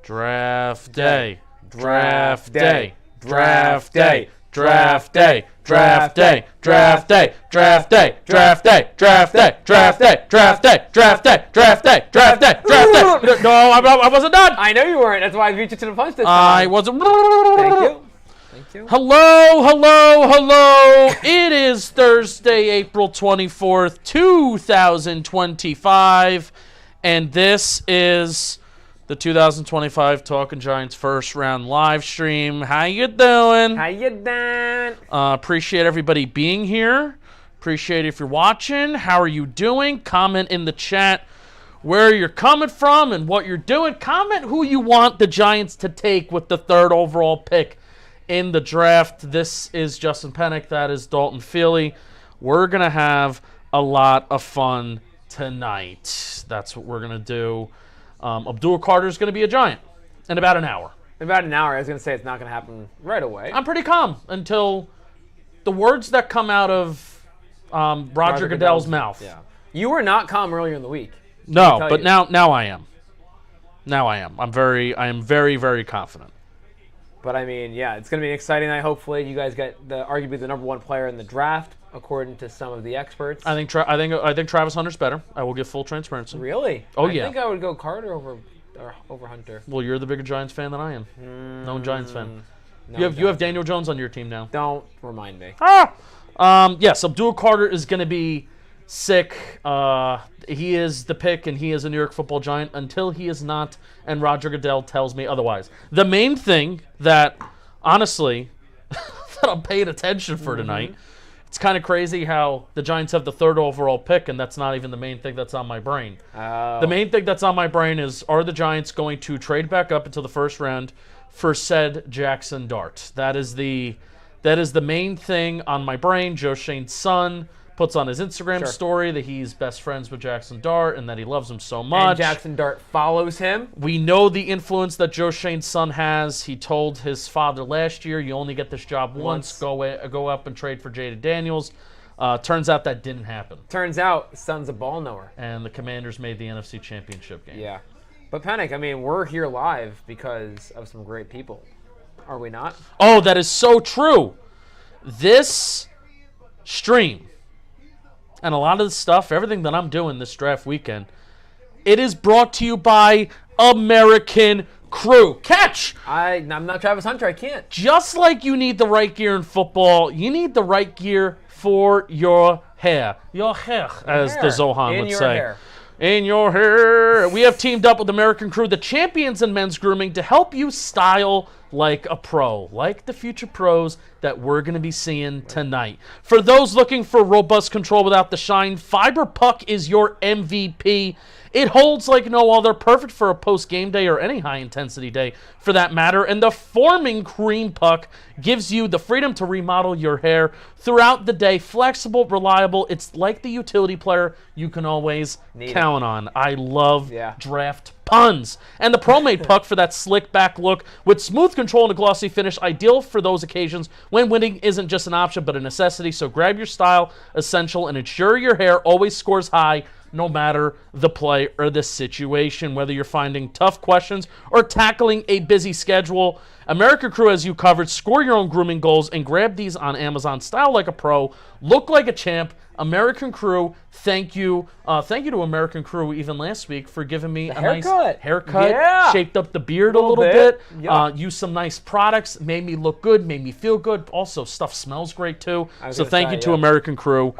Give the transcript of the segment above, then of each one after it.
Draft day. Draft day. Draft day. Draft day. Draft day. Draft day. Draft day. Draft day. Draft day. Draft day. Draft day. Draft day. Draft day. Draft day. Draft day. No, I wasn't done. I know you weren't. That's why I beat you to the punch this time. I wasn't. Thank you. Thank you. Hello, hello, hello. It is Thursday, April 24th, 2025, and this is the 2025 Talking Giants first round live stream. How you doing? How you doing? Appreciate everybody being here. Appreciate it if you're watching. How are you doing? Comment in the chat where you're coming from and what you're doing. Comment who you want the Giants to take with the third overall pick in the draft. This is Justin Penik. That is Dalton Feely. We're going to have a lot of fun tonight. That's what we're going to do. Abdul Carter is going to be a Giant in about an hour. In about an hour. I was going to say it's not going to happen right away. I'm pretty calm until the words that come out of Roger Goodell's mouth. Yeah. You were not calm earlier in the week. No, but now I am. Now I am. I am very, very confident. But I mean, yeah, it's going to be an exciting night. Hopefully, you guys get arguably the number one player in the draft, according to some of the experts. I think Travis Hunter's better. I will give full transparency. Really? Oh, yeah. yeah. I think I would go Carter over Hunter. Well, you're the bigger Giants fan than I am. No Giants fan. No, you have Daniel Jones on your team now. Don't remind me. Yes, Abdul Carter is going to be sick. He is the pick, and he is a New York Football Giant until he is not, and Roger Goodell tells me otherwise. The main thing that, honestly, that I'm paying attention for tonight, it's kind of crazy how the Giants have the third overall pick, and that's not even the main thing that's on my brain. Oh. The main thing that's on my brain is, are the Giants going to trade back up until the first round for said Jackson Dart? That is the main thing on my brain. Joe Shane's son puts on his Instagram story that he's best friends with Jackson Dart and that he loves him so much. And Jackson Dart follows him. We know the influence that Joe Shane's son has. He told his father last year, you only get this job once. Go up and trade for Jaden Daniels. Turns out that didn't happen. Turns out son's a ball knower. And the Commanders made the NFC Championship game. Yeah. But Penik, I mean, we're here live because of some great people. Are we not? Oh, that is so true. This stream and a lot of the stuff, everything that I'm doing this draft weekend, it is brought to you by American Crew. Catch! I'm not Travis Hunter. I can't. Just like you need the right gear in football, you need the right gear for your hair. Your hair, as the Zohan would say. Hair. In your hair. We have teamed up with American Crew, the champions in men's grooming, to help you style like a pro, like the future pros that we're going to be seeing tonight. For those looking for robust control without the shine, Fiber Puck is your MVP. It holds like no other, perfect for a post-game day or any high-intensity day for that matter. And the Forming Cream Puck gives you the freedom to remodel your hair throughout the day. Flexible, reliable. It's like the utility player you can always count on. I love draft puns. And the Pro-Made Puck for that slick back look with smooth control and a glossy finish, ideal for those occasions when winning isn't just an option but a necessity. So grab your style essential and ensure your hair always scores high no matter the play or the situation. Whether you're finding tough questions or tackling a busy schedule, American Crew has you covered. Score your own grooming goals and grab these on Amazon. Style like a pro, look like a champ. American Crew, thank you. Thank you to American Crew even last week for giving me a nice haircut. Yeah. Shaped up the beard a little bit. Yep. Used some nice products. Made me look good. Made me feel good. Also, stuff smells great too. So thank you to American Crew.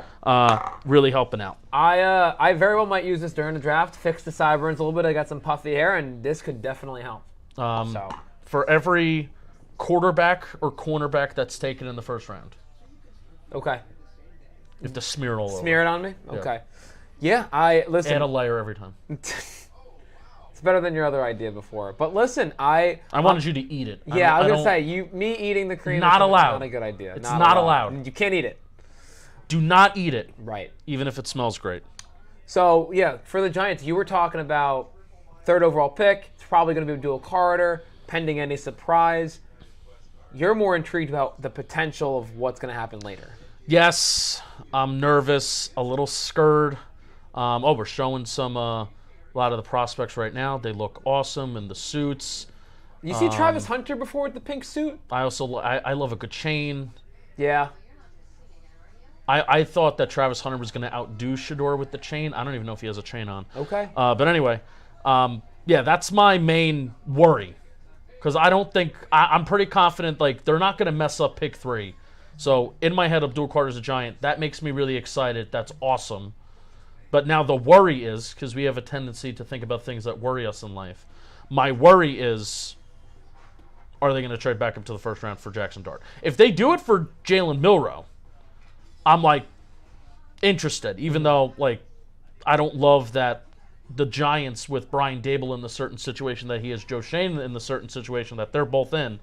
Really helping out. I very well might use this during the draft. Fix the sideburns a little bit. I got some puffy hair, and this could definitely help. For every quarterback or cornerback that's taken in the first round. Okay. You have to smear it all over. Smear it on me? Okay. Yeah, listen. Add a layer every time. It's better than your other idea before. But listen, I wanted you to eat it. Yeah, I was going to say, me eating the cream not is allowed. Not a good idea. It's not allowed. You can't eat it. Do not eat it. Right. Even if it smells great. So, yeah, for the Giants, you were talking about third overall pick. It's probably going to be Abdul Carter, pending any surprise. You're more intrigued about the potential of what's going to happen later. Yes, I'm nervous, a little scared. We're showing a lot of the prospects right now. They look awesome in the suits. You see Travis Hunter before with the pink suit? I love a good chain. Yeah. I thought that Travis Hunter was going to outdo Shedeur with the chain. I don't even know if he has a chain on. Okay. But anyway, that's my main worry. Because I don't think I'm pretty confident like they're not going to mess up pick 3. So in my head, Abdul Carter's a Giant. That makes me really excited. That's awesome. But now the worry is, because we have a tendency to think about things that worry us in life. My worry is, are they going to trade back up to the first round for Jackson Dart? If they do it for Jalen Milroe, I'm like interested, even though like I don't love that the Giants with Brian Dable in the certain situation that he is, Joe Shane in the certain situation that they're both in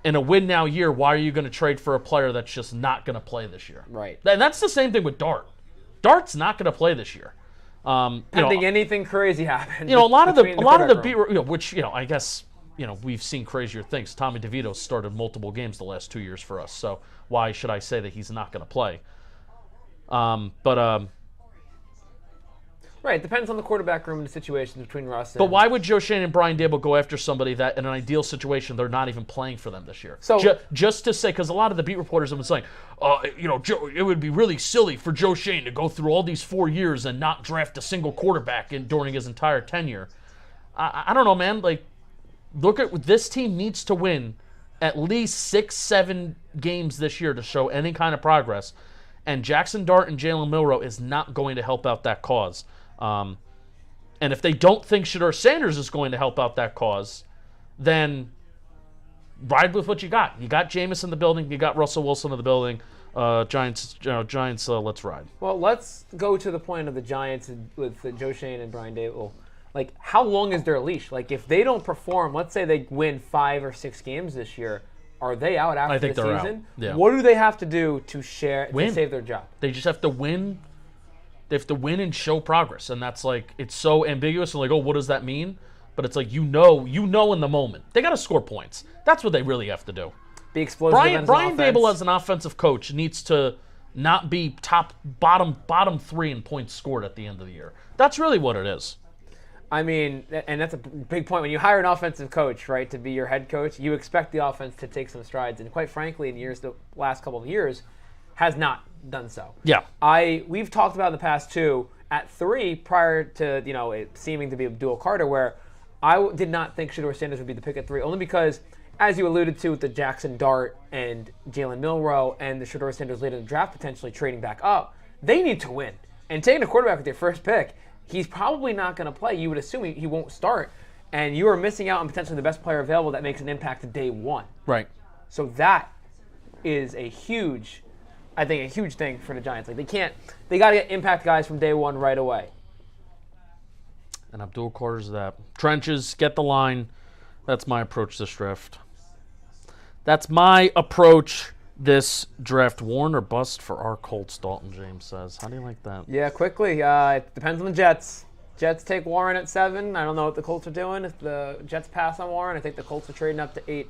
a win now year, why are you going to trade for a player that's just not going to play this year? Right. And that's the same thing with Dart. Dart's not going to play this year. Pending anything crazy happens. A lot of the beat, which I guess we've seen crazier things. Tommy DeVito started multiple games the last 2 years for us, so why should I say that he's not going to play? Right, it depends on the quarterback room and the situations between Russ and... But why would Joe Shane and Brian Dable go after somebody that, in an ideal situation, they're not even playing for them this year? So just to say, because a lot of the beat reporters have been saying, Joe, it would be really silly for Joe Shane to go through all these 4 years and not draft a single quarterback during his entire tenure. I don't know, man. Like, look at this team needs to win at least 6-7 games this year to show any kind of progress. And Jackson Dart and Jalen Milroe is not going to help out that cause. And if they don't think Shedeur Sanders is going to help out that cause, then ride with what you got. You got Jameis in the building. You got Russell Wilson in the building. Giants, let's ride. Well, let's go to the point of the Giants with Joe Shane and Brian Dable. Like, how long is their leash? Like, if they don't perform, let's say they win 5 or 6 games this year, are they out after the season? Out. Yeah. What do they have to do to save their job? They just have to win. They have to win and show progress, and that's like it's so ambiguous and like, oh, what does that mean? But it's like you know in the moment they got to score points. That's what they really have to do. Be explosive. Brian Dable as an offensive coach needs to not be bottom 3 in points scored at the end of the year. That's really what it is. I mean, and that's a big point. When you hire an offensive coach, right, to be your head coach, you expect the offense to take some strides. And quite frankly, the last couple of years, has not done so. Yeah. We've talked about in the past too, at 3 prior to, it seeming to be Abdul Carter, where I did not think Shedeur Sanders would be the pick at 3, only because, as you alluded to with the Jackson Dart and Jalen Milroe and the Shedeur Sanders later in the draft potentially trading back up, they need to win. And taking a quarterback with their first pick, he's probably not going to play. You would assume he won't start. And you are missing out on potentially the best player available that makes an impact to day 1. Right. So that is a huge thing for the Giants. Like they got to get impact guys from day 1 right away. And Abdul Carter's that. Trenches, get the line. That's my approach this draft. That's my approach this draft. Warn or bust for our Colts, Dalton James says. How do you like that? Yeah, quickly. It depends on the Jets. Jets take Warren at 7. I don't know what the Colts are doing. If the Jets pass on Warren, I think the Colts are trading up to 8.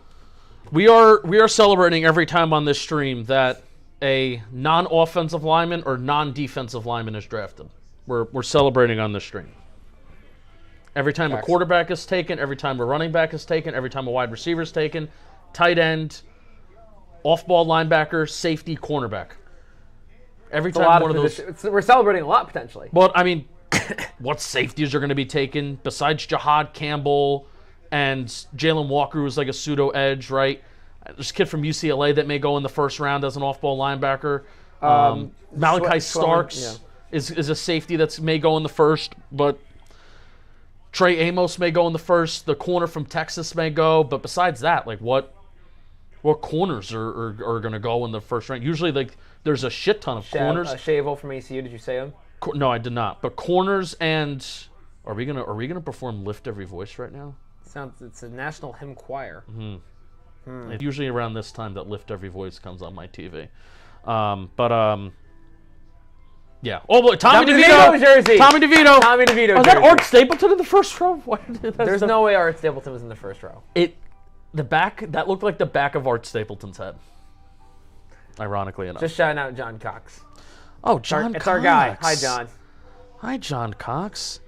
We are celebrating every time on this stream that a non-offensive lineman or non-defensive lineman is drafted. We're celebrating on this stream. Every time a quarterback is taken, every time a running back is taken, every time a wide receiver is taken, tight end, off-ball linebacker, safety, cornerback. Every time one of those. We're celebrating a lot potentially. Well, I mean, what safeties are going to be taken besides Jahad Campbell and Jalen Walker, who's like a pseudo edge, right? There's a kid from UCLA that may go in the first round as an off-ball linebacker. Malachi Starks is a safety that may go in the first, but Trey Amos may go in the first. The corner from Texas may go, but besides that, like what corners are going to go in the first round? Usually, like there's a shit ton of corners. Shavel from ACU. Did you say him? No, I did not. But corners and are we gonna perform "Lift Every Voice" right now? It's a national hymn choir. Mm-hmm. It's usually around this time that "Lift Every Voice" comes on my TV. Yeah. Oh, boy, Tommy DeVito jersey. Tommy DeVito. Tommy DeVito. Was that Art Stapleton in the first row? There's no way Art Stapleton was in the first row. That looked like the back of Art Stapleton's head. Ironically enough. Just shouting out John Cox. Oh, John Cox. It's our guy. Hi, John. Hi, John Cox.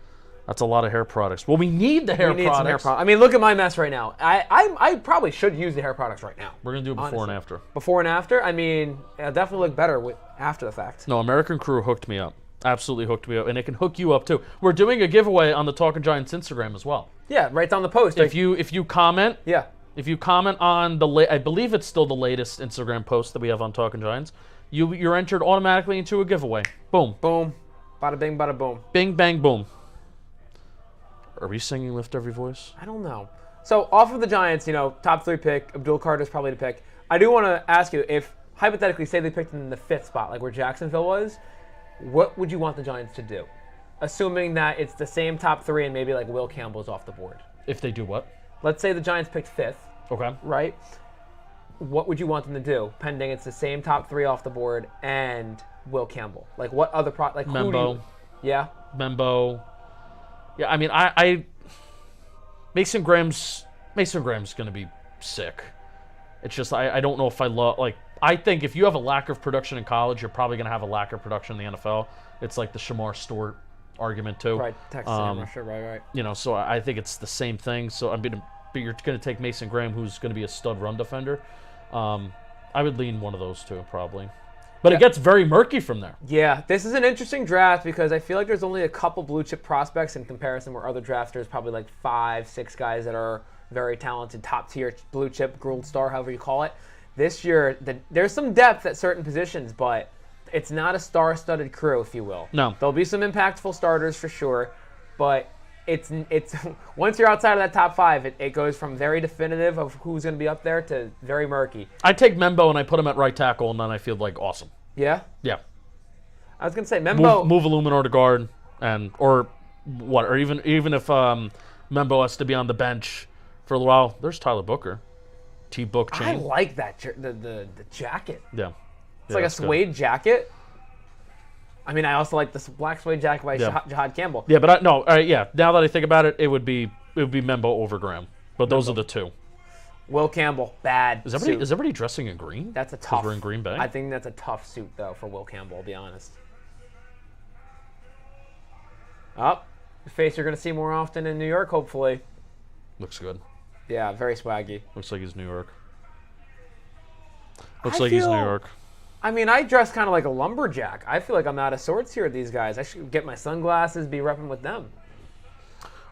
That's a lot of hair products. Well, we need the hair We need some hair products. products. I mean, look at my mess right now. I probably should use the hair products right now. We're going to do it before and Honestly. after. Before and after? I mean, it'll definitely look better after the fact. No, American Crew hooked me up. Absolutely hooked me up. And it can hook you up, too. We're doing a giveaway on the Talking Giants Instagram as well. Yeah, right down the post. If you comment... Yeah. If you comment on I believe it's still the latest Instagram post that we have on Talking Giants, you're entered automatically into a giveaway. Boom. Boom. Bada bing, bada boom. Bing, bang, boom. Are we singing Lift Every Voice? I don't know. So, off of the Giants, top 3 pick, Abdul Carter is probably the pick. I do want to ask you, if, hypothetically, say they picked him in the 5th spot, like where Jacksonville was, what would you want the Giants to do? Assuming that it's the same top 3 and maybe like Will Campbell's off the board. If they do what? Let's say the Giants picked 5th. Okay. Right? What would you want them to do, pending it's the same top 3 off the board and Will Campbell? Like, what other like Membo. Yeah? Membo. Yeah, I mean, I Mason Graham's going to be sick. It's just I don't know if I love I think if you have a lack of production in college, you're probably going to have a lack of production in the NFL. It's like the Shamar Stewart argument too. Right, Texas Russia, right. So I think it's the same thing. So but you're going to take Mason Graham, who's going to be a stud run defender. I would lean one of those two probably. But it gets very murky from there. Yeah, this is an interesting draft because I feel like there's only a couple blue chip prospects in comparison where other drafters, probably like 5, 6 guys that are very talented, top tier blue chip, gold star, however you call it. This year, there's some depth at certain positions, but it's not a star-studded crew, if you will. No. There'll be some impactful starters for sure, but it's once you're outside of that top 5, it goes from very definitive of who's going to be up there to very murky. I take Membo and I put him at right tackle, and then I feel like awesome. Yeah? Yeah. I was going to say, Membo... Move Illuminor to guard, or even if Membo has to be on the bench for a little while, there's Tyler Booker. T-Book chain. I like that, the jacket. Yeah. It's like a suede jacket. I mean, I also like this black suede jacket by Jahad Campbell. Yeah, but now that I think about it, it would be Membo over Graham. But those are the two. Will Campbell, bad. Is everybody dressing in green? That's a tough. We're in Green Bay. I think that's a tough suit though for Will Campbell. I'll be honest. The face you're going to see more often in New York, hopefully. Looks good. Yeah, very swaggy. Looks like he's New York. He's New York. I mean, I dress kind of like a lumberjack. I feel like I'm out of sorts here with these guys. I should get my sunglasses, be repping with them.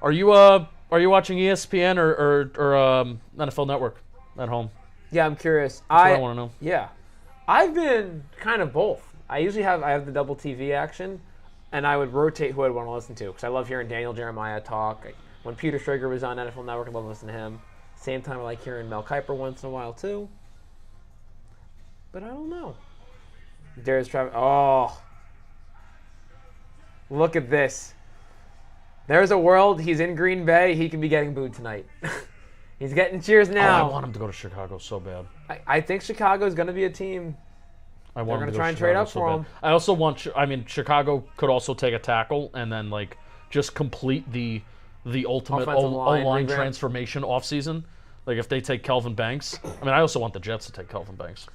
Are you watching ESPN or NFL Network at home? Yeah, I'm curious. That's what I want to know. Yeah, I've been kind of both. I have the double TV action, and I would rotate who I'd want to listen to because I love hearing Daniel Jeremiah talk. When Peter Schrager was on NFL Network, I love listening to him. Same time, I like hearing Mel Kiper once in a while too. But I don't know. Darius Travis. Oh, look at this. There's a world. He's in Green Bay. He can be getting booed tonight. He's getting cheers now. I want him to go to Chicago so bad. I think Chicago is going to be a team. I want They're him to try and trade up for him. I also want. I mean, Chicago could also take a tackle and then just complete the ultimate O-line transformation offseason. Like if they take Kelvin Banks. I mean, I also want the Jets to take Kelvin Banks.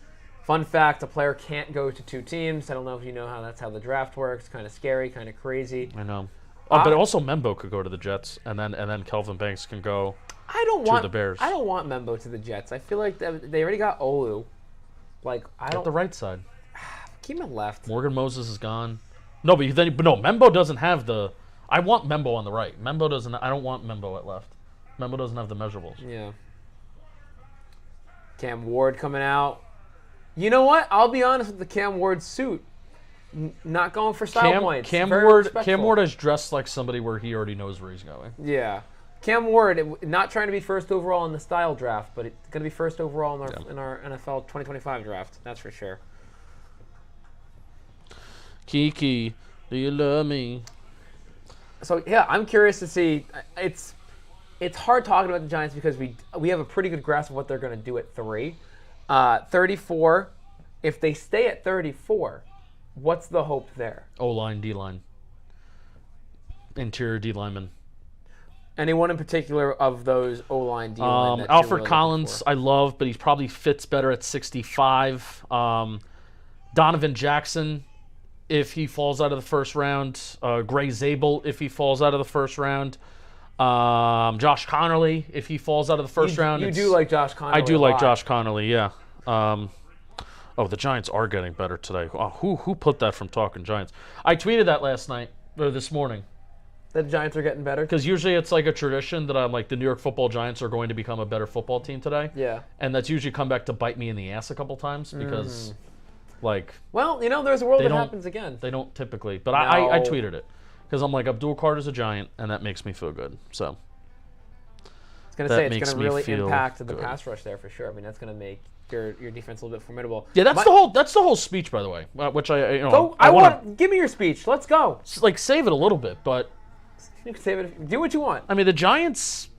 Fun fact, a player can't go to 2 teams. I don't know if you know that's how the draft works. Kind of scary, kind of crazy. I know. But also Membo could go to the Jets, and then Kelvin Banks can go to the Bears. I don't want Membo to the Jets. I feel like they already got Olu. At the right side. Keep him left. Morgan Moses is gone. No, but Membo doesn't have the. I want Membo on the right. Membo doesn't. I don't want Membo at left. Membo doesn't have the measurables. Yeah. Cam Ward coming out. You know what? I'll be honest with the Cam Ward suit. Not going for style points. Cam Ward has dressed like somebody where he already knows where he's going. Yeah. Cam Ward, not trying to be first overall in the style draft, but it's going to be first overall in our NFL 2025 draft. That's for sure. Kiki, do you love me? So, yeah, I'm curious to see. It's hard talking about the Giants because we have a pretty good grasp of what they're going to do at 3. 34, if they stay at 34, what's the hope there? O-line, D-line. Interior D-lineman. Anyone in particular of those O-line, D-line? Alfred really Collins, I love, but he probably fits better at 65. Donovan Jackson, if he falls out of the first round. Gray Zabel if he falls out of the first round. Josh Connerly if he falls out of the first round. You do like Josh Connerly. I do like Josh Connerly, yeah. The Giants are getting better today. Oh, who put that from Talking Giants? I tweeted that last night or this morning. The Giants are getting better? Because usually it's like a tradition that I'm like, the New York Football Giants are going to become a better football team today. Yeah. And that's usually come back to bite me in the ass a couple times because, Well, there's a world that happens again. They don't typically. But I tweeted it because I'm like, Abdul Carter's a Giant, and that makes me feel good. So. I was going to say, it's going to really impact the pass rush there for sure. I mean, that's going to make your defense a little bit formidable. Yeah, that's the whole speech, by the way, which I give me your speech. Let's go. Save it a little bit, but. You can save it. Do what you want. I mean, the Giants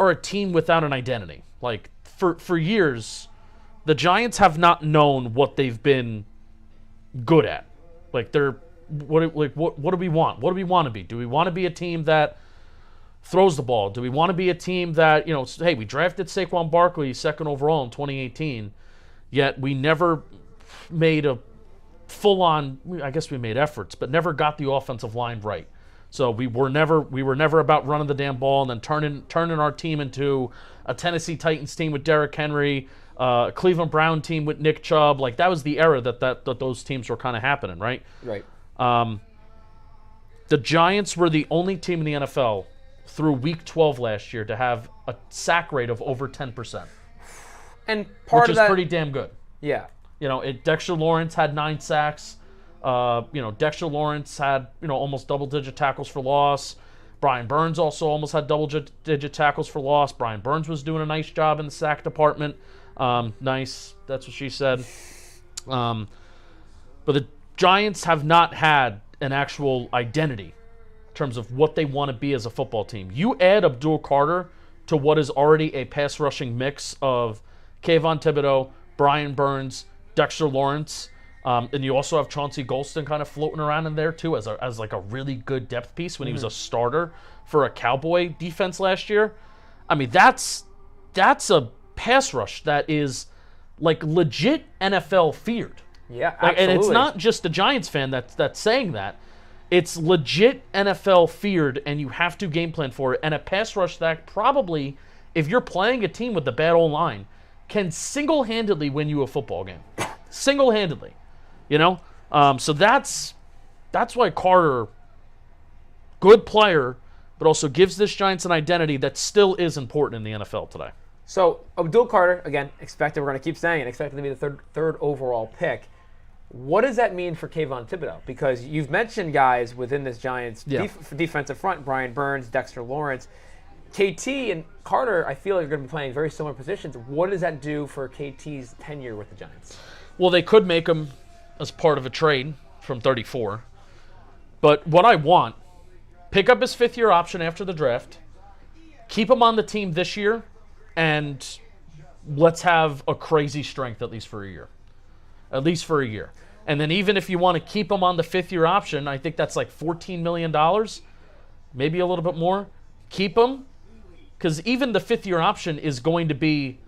are a team without an identity. Like, for years, the Giants have not known what they've been good at. Like, what do we want? What do we want to be? Do we want to be a team that throws the ball? Do we want to be a team that, hey, we drafted Saquon Barkley 2nd overall in 2018, yet we never made a full-on, I guess we made efforts, but never got the offensive line right. So we were never about running the damn ball and then turning our team into a Tennessee Titans team with Derrick Henry, Cleveland Brown team with Nick Chubb. Like, that was the era that those teams were kind of happening, right? Right. The Giants were the only team in the NFL through Week 12 last year to have a sack rate of over 10%. And which is pretty damn good. Yeah. Dexter Lawrence had 9 sacks. Dexter Lawrence had, almost double-digit tackles for loss. Brian Burns also almost had double-digit tackles for loss. Brian Burns was doing a nice job in the sack department. Nice, that's what she said. But the Giants have not had an actual identity in terms of what they want to be as a football team. You add Abdul Carter to what is already a pass-rushing mix of Kayvon Thibodeau, Brian Burns, Dexter Lawrence. And you also have Chauncey Golston kind of floating around in there too as like a really good depth piece when he was a starter for a Cowboy defense last year. I mean, that's a pass rush that is like legit NFL feared. Yeah, absolutely. And it's not just the Giants fan that's saying that. It's legit NFL feared, and you have to game plan for it. And a pass rush that probably, if you're playing a team with the bad O-line, can single-handedly win you a football game. Single-handedly. So that's why Carter, good player, but also gives this Giants an identity that still is important in the NFL today. So Abdul Carter, again, we're going to keep saying it, expected to be the third overall pick. What does that mean for Kayvon Thibodeau? Because you've mentioned guys within this Giants defensive front, Brian Burns, Dexter Lawrence. KT and Carter, I feel like are going to be playing very similar positions. What does that do for KT's tenure with the Giants? Well, they could make him as part of a trade from 34. But what I want, pick up his 5th-year option after the draft, keep him on the team this year, and let's have a crazy strength at least for a year. At least for a year. And then even if you want to keep him on the 5th-year option, I think that's like $14 million, maybe a little bit more. Keep him, because even the 5th-year option is going to be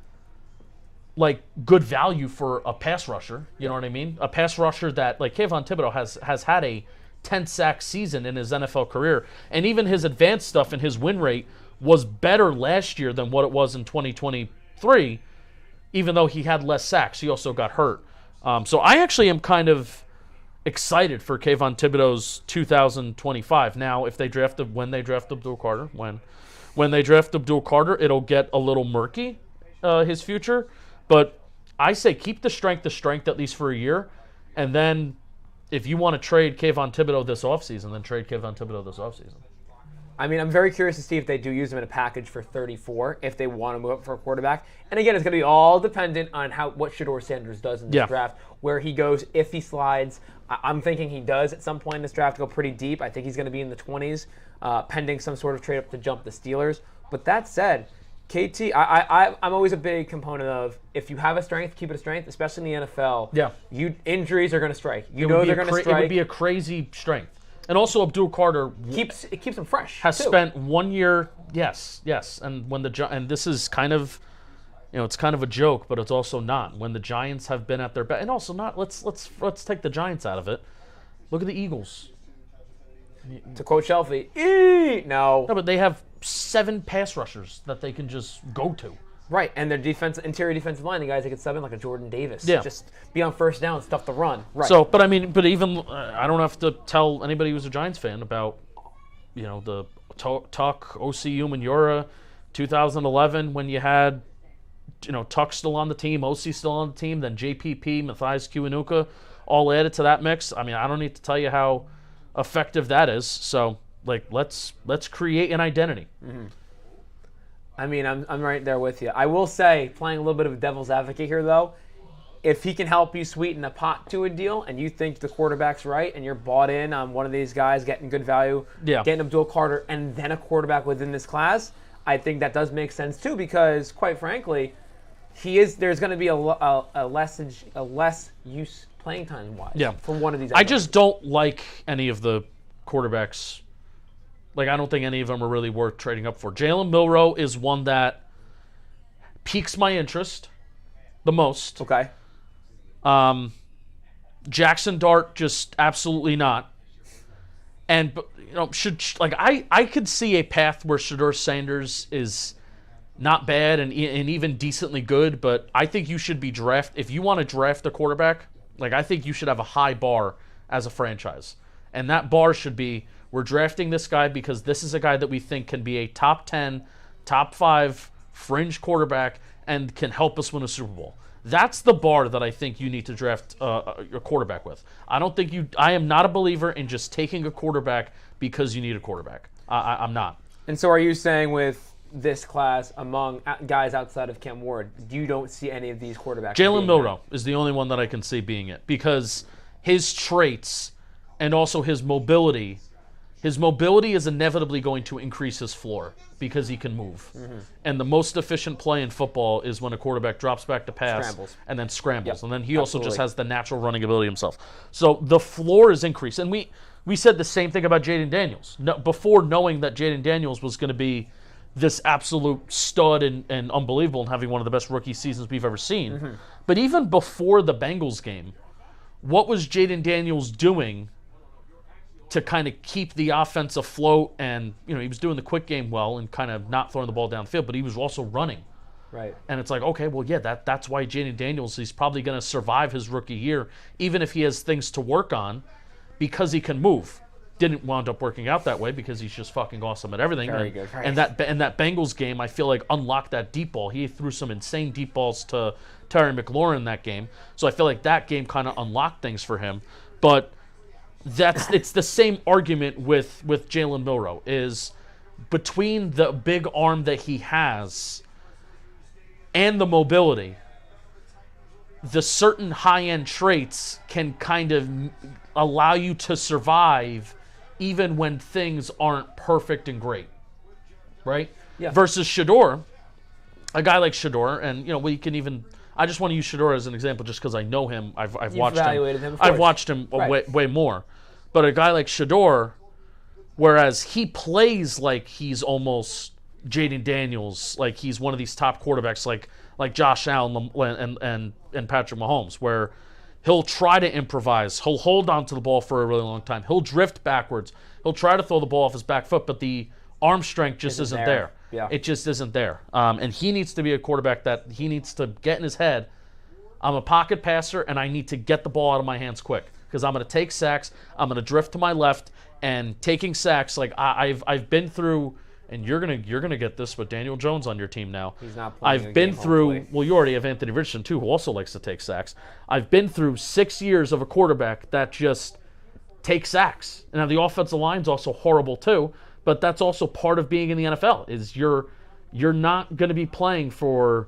like good value for a pass rusher, you know what I mean? A pass rusher that, like Kayvon Thibodeau has had a 10-sack season in his NFL career, and even his advanced stuff and his win rate was better last year than what it was in 2023, even though he had less sacks. He also got hurt. So I actually am kind of excited for Kayvon Thibodeau's 2025. Now, when they draft Abdul Carter, when they draft Abdul Carter, it'll get a little murky, his future. But I say keep the strength at least for a year, and then if you want to trade Kayvon Thibodeau this offseason, then trade Kayvon Thibodeau this offseason. I mean, I'm very curious to see if they do use him in a package for 34, if they want to move up for a quarterback. And again, it's going to be all dependent on what Shedeur Sanders does in this draft, where he goes, if he slides. I'm thinking he does at some point in this draft go pretty deep. I think he's going to be in the 20s, pending some sort of trade up to jump the Steelers. But that said, KT, I'm always a big component of if you have a strength, keep it a strength, especially in the NFL. Yeah. Injuries are going to strike. They're going to strike. It would be a crazy strength. And also Abdul Carter keeps them fresh. Has spent 1 year, yes, and and this is kind of, it's kind of a joke, but it's also not. When the Giants have been at their best, and also not. Let's take the Giants out of it. Look at the Eagles. To quote Shelby, no. No, but they have 7 pass rushers that they can just go to. Right, and their interior defensive line, the guys that can sub in like a Jordan Davis. Yeah. Just be on first down, stuff to run. Right. So, but even I don't have to tell anybody who's a Giants fan about, the Tuck, O.C. Umenyiora, 2011 when you had, Tuck still on the team, O.C. still on the team, then JPP, Matthias Kiwanuka, all added to that mix. I don't need to tell you how effective that is. So, let's create an identity. Mm-hmm. I'm right there with you. I will say, playing a little bit of a devil's advocate here, though, if he can help you sweeten a pot to a deal and you think the quarterback's right and you're bought in on one of these guys getting good value, getting Abdul Carter and then a quarterback within this class, I think that does make sense, too, because, quite frankly, there's going to be a less use playing time-wise for one of these. I just don't like any of the quarterbacks. I don't think any of them are really worth trading up for. Jalen Milroe is one that piques my interest the most. Okay. Jackson Dart, just absolutely not. And I could see a path where Shedeur Sanders is not bad and even decently good, but I think you should be if you want to draft a quarterback, I think you should have a high bar as a franchise. And that bar should be, we're drafting this guy because this is a guy that we think can be a top 10, top 5 fringe quarterback and can help us win a Super Bowl. That's the bar that I think you need to draft your quarterback with. I am not a believer in just taking a quarterback because you need a quarterback. I'm not. And so are you saying with this class, among guys outside of Cam Ward, you don't see any of these quarterbacks? Jalen Milroe is the only one that I can see being it because his traits and also his mobility is inevitably going to increase his floor because he can move. Mm-hmm. And the most efficient play in football is when a quarterback drops back to pass and then scrambles. Yep. And then he also just has the natural running ability himself. So the floor is increased. And we said the same thing about Jaden Daniels. Before knowing that Jaden Daniels was going to be this absolute stud and unbelievable and having one of the best rookie seasons we've ever seen. Mm-hmm. But even before the Bengals game, what was Jaden Daniels doing to kind of keep the offense afloat? And, he was doing the quick game well and kind of not throwing the ball downfield, but he was also running. Right. And it's okay, well, yeah, that's why Jaden Daniels, he's probably going to survive his rookie year, even if he has things to work on, because he can move. Didn't wind up working out that way because he's just fucking awesome at everything. Very good. Right. And that Bengals game, I feel like unlocked that deep ball. He threw some insane deep balls to Terry McLaurin in that game. So I feel like that game kind of unlocked things for him. But it's the same argument with Jalen Milroe, is between the big arm that he has and the mobility, the certain high-end traits can kind of allow you to survive even when things aren't perfect and great, right? Yeah. Versus Shedeur, a guy like Shedeur, and we can even. I just want to use Shedeur as an example, just because I know him. I've watched him. I've watched him way more. But a guy like Shedeur, whereas he plays like he's almost Jaden Daniels, like he's one of these top quarterbacks, like Josh Allen and Patrick Mahomes, where he'll try to improvise. He'll hold on to the ball for a really long time. He'll drift backwards. He'll try to throw the ball off his back foot, but the arm strength just isn't there. Yeah. It just isn't there. And he needs to be a quarterback that he needs to get in his head. I'm a pocket passer, and I need to get the ball out of my hands quick because I'm going to take sacks. I'm going to drift to my left, and taking sacks, I've been through. And you're gonna get this with Daniel Jones on your team now. He's not playing. I've been through. Well, you already have Anthony Richardson too, who also likes to take sacks. I've been through 6 years of a quarterback that just takes sacks. And now the offensive line's also horrible too. But that's also part of being in the NFL. Is you're not going to be playing for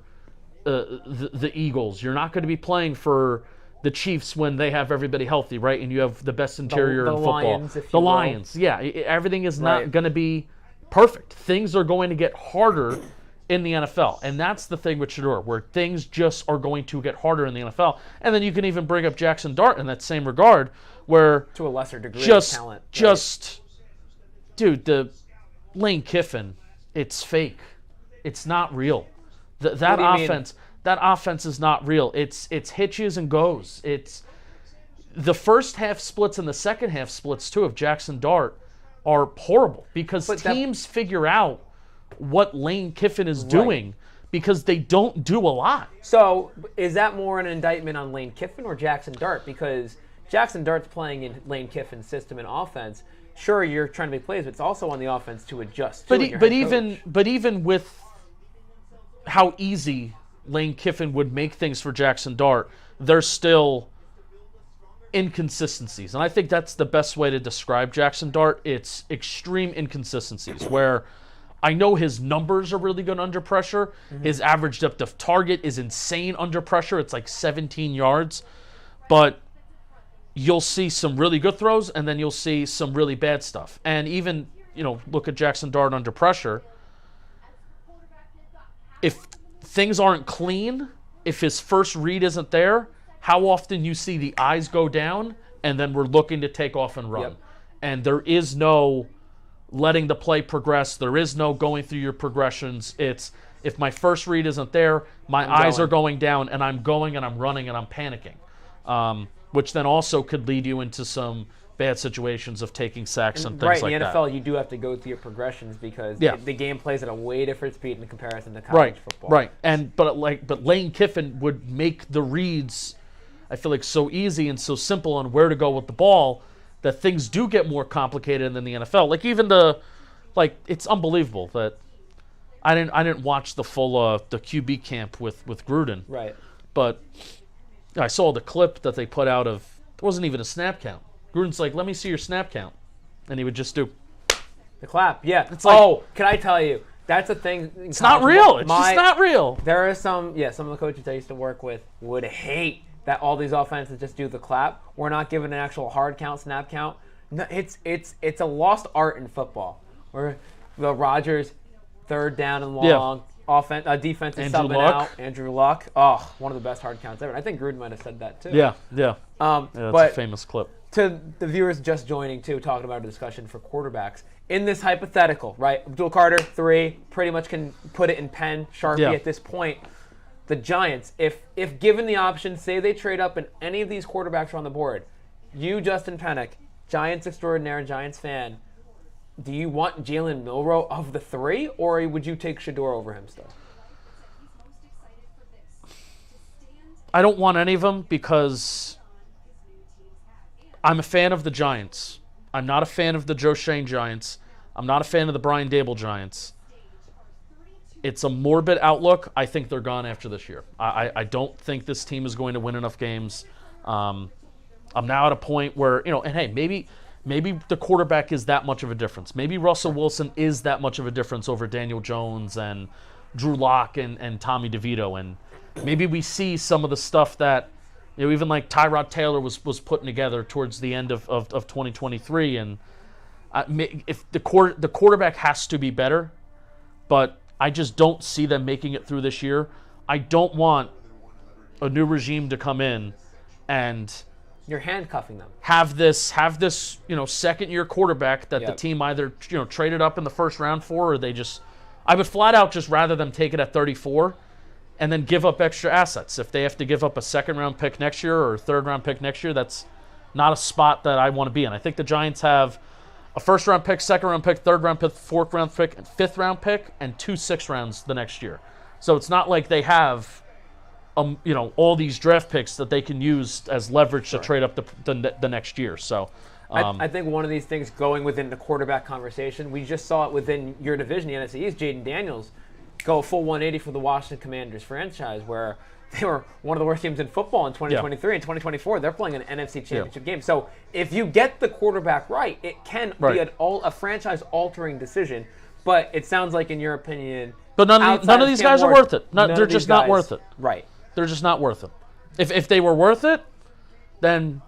the Eagles. You're not going to be playing for the Chiefs when they have everybody healthy, right? And you have the best interior in football. Lions, if you the will. Lions, yeah. Everything is not going to be perfect. Things are going to get harder in the NFL. And that's the thing with Shedeur, where things just are going to get harder in the NFL. And then you can even bring up Jackson Dart in that same regard, where to a lesser degree of talent. Dude, the Lane Kiffin, it's fake. It's not real. That offense is not real. It's hitches and goes. the first half splits and the second half splits too of Jackson Dart are horrible because teams figure out what Lane Kiffin is doing because they don't do a lot. So is that more an indictment on Lane Kiffin or Jackson Dart? Because Jackson Dart's playing in Lane Kiffin's system and offense. Sure, you're trying to make plays, but it's also on the offense to adjust. But even with how easy Lane Kiffin would make things for Jackson Dart, there's still inconsistencies. And I think that's the best way to describe Jackson Dart. It's extreme inconsistencies where I know his numbers are really good under pressure. Mm-hmm. His average depth of target is insane under pressure. It's like 17 yards. But you'll see some really good throws, and then you'll see some really bad stuff. And even, look at Jackson Dart under pressure. If things aren't clean, if his first read isn't there, how often you see the eyes go down, and then we're looking to take off and run. Yep. And there is no letting the play progress. There is no going through your progressions. It's if my first read isn't there, my eyes are going down, and I'm going and I'm running and I'm panicking. Which then also could lead you into some bad situations of taking sacks and things like that. Right, in the NFL, you do have to go through your progressions because the game plays at a way different speed in comparison to college football. Right, but Lane Kiffin would make the reads, I feel like, so easy and so simple on where to go with the ball that things do get more complicated than the NFL. Like even it's unbelievable that I didn't watch the full the QB camp with Gruden. Right, but I saw the clip that they put out of, it wasn't even a snap count. Gruden's like, let me see your snap count. And he would just do the clap. Yeah. It's like, can I tell you, that's a thing. It's not real. It's just not real. There are some of the coaches I used to work with would hate that all these offenses just do the clap. We're not given an actual hard count, snap count. No, it's a lost art in football. Where the Rodgers, third down and long. Defense is subbing out. Andrew Luck. Oh, one of the best hard counts ever. I think Gruden might have said that too. Yeah. That's a famous clip. To the viewers just joining too, talking about a discussion for quarterbacks. In this hypothetical, right? Abdul Carter, 3, pretty much can put it in pen, Sharpie at this point. The Giants, if given the option, say they trade up and any of these quarterbacks are on the board, you, Justin Penik, Giants extraordinaire, Giants fan, do you want Jalen Milroe of the 3, or would you take Shedeur over him still? I don't want any of them because I'm a fan of the Giants. I'm not a fan of the Joe Schoen Giants. I'm not a fan of the Brian Dable Giants. It's a morbid outlook. I think they're gone after this year. I don't think this team is going to win enough games. I'm now at a point where, and hey, maybe the quarterback is that much of a difference. Maybe Russell Wilson is that much of a difference over Daniel Jones and Drew Lock and Tommy DeVito. And maybe we see some of the stuff that, even like Tyrod Taylor was putting together towards the end of 2023. And if the quarterback has to be better, but I just don't see them making it through this year. I don't want a new regime to come in and you're handcuffing them. Have this second year quarterback that the team either traded up in the first round for, or I would flat out just rather them take it at 34 and then give up extra assets. If they have to give up a second round pick next year or a third round pick next year, that's not a spot that I want to be in. I think the Giants have a first round pick, second round pick, third round pick, fourth round pick, and fifth round pick, and 2 6th rounds the next year. So it's not like they have all these draft picks that they can use as leverage to trade up the next year. So I think one of these things going within the quarterback conversation, we just saw it within your division, the NFC East. Jaden Daniels go a full 180 for the Washington Commanders franchise, where they were one of the worst teams in football in 2023. In 2024, they're playing an NFC Championship game. So if you get the quarterback right, it can be a franchise-altering decision. But it sounds like, in your opinion, but none of these guys are worth it. They're just not worth it. Right. They're just not worth it. If they were worth it, then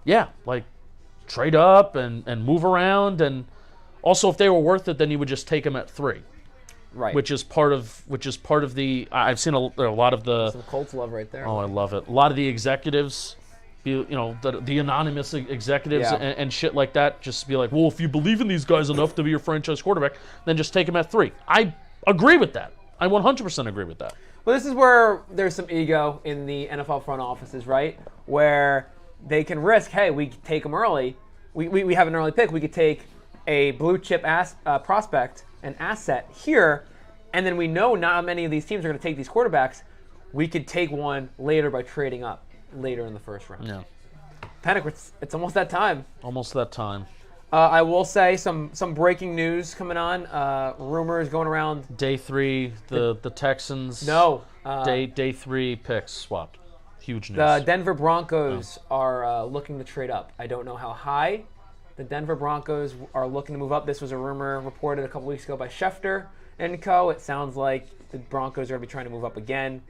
trade up and move around. And also, if they were worth it, then you would just take them at 3. Right. Which is part of the. I've seen a lot of the. Some Colts love right there. Oh, I love it. A lot of the executives, the anonymous executives and shit like that, just be like, well, if you believe in these guys enough to be your franchise quarterback, then just take them at 3. I agree with that. I 100% agree with that. Well, this is where there's some ego in the NFL front offices, right? Where they can risk, hey, we take them early. We have an early pick. We could take a blue chip prospect, an asset here, and then we know not many of these teams are going to take these quarterbacks. We could take one later by trading up later in the first round. Yeah. Penik, it's almost that time. Almost that time. I will say some breaking news coming on. Rumors going around. Day 3, the Texans. No. Day 3 picks swapped. Huge news. The Denver Broncos are looking to trade up. I don't know how high. The Denver Broncos are looking to move up. This was a rumor reported a couple weeks ago by Schefter and co. It sounds like the Broncos are going to be trying to move up again.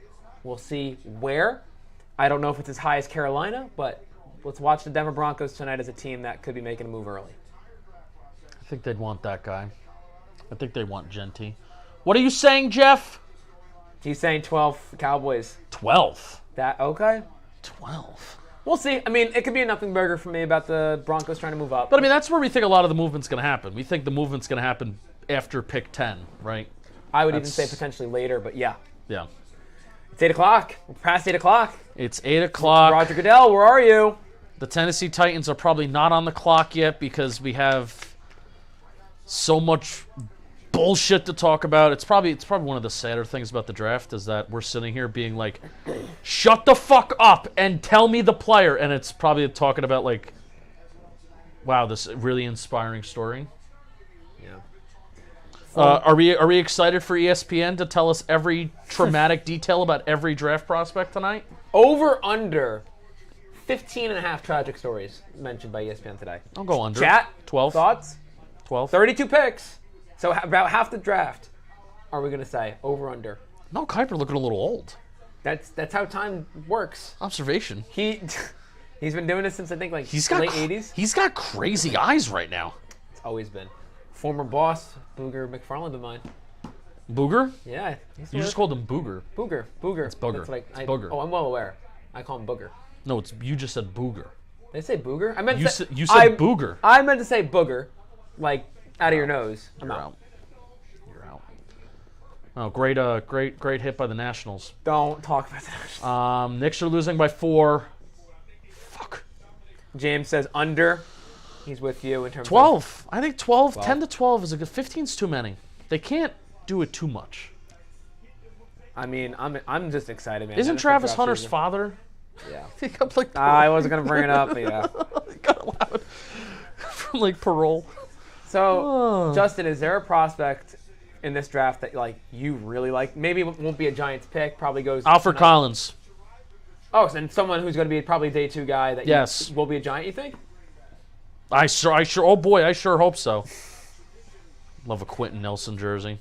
We'll see where. I don't know if it's as high as Carolina, but let's watch the Denver Broncos tonight as a team that could be making a move early. I think they'd want that guy. I think they want Genty. What are you saying, Jeff? He's saying 12 Cowboys. 12. That okay? 12. We'll see. I mean, it could be a nothing burger for me about the Broncos trying to move up. But I mean, that's where we think a lot of the movement's going to happen. We think the movement's going to happen after pick 10, right? I would even say potentially later, but yeah. Yeah. It's 8 o'clock. We're past 8 o'clock. It's 8 o'clock. Roger Goodell, where are you? The Tennessee Titans are probably not on the clock yet because we have so much bullshit to talk about. It's probably one of the sadder things about the draft is that we're sitting here being like, shut the fuck up and tell me the player. And it's probably talking about like, wow, this really inspiring story. Yeah. Are we excited for ESPN to tell us every traumatic detail about every draft prospect tonight? Over under 15 and a half tragic stories mentioned by ESPN today. I'll go under. Chat? 12. Thoughts? 12. 32 picks. So about half the draft. Are we going to say over under? Mel Kiper looking a little old. That's how time works. Observation. He's been doing this since I think like late 80s. He's got crazy eyes right now. It's always been. Former boss Booger McFarland of mine. Booger? Yeah. You just called him Booger. Booger. It's Booger. That's It's Booger. Oh, I'm well aware. I call him Booger. No, you just said Booger. Did I say Booger? I meant You said Booger. I meant to say Booger, like out of your nose. You're out. You're out. Oh, great hit by the Nationals. Don't talk about that. Knicks are losing by 4. Fuck. James says under. He's with you in terms 12. of... I think 12, 10 to 12 is a good. 15's too many. They can't do it too much. I mean, I'm just excited, man. Isn't Travis Hunter's father? Yeah. He got like I wasn't going to bring it up, but yeah. He got allowed from like parole. So, Justin, is there a prospect in this draft that like you really like? Maybe it won't be a Giants pick. Probably goes Alfred Collins. Oh, and someone who's going to be probably day 2 guy that Yes. will be a Giant. You think? I sure. Oh boy, I sure hope so. Love a Quentin Nelson jersey.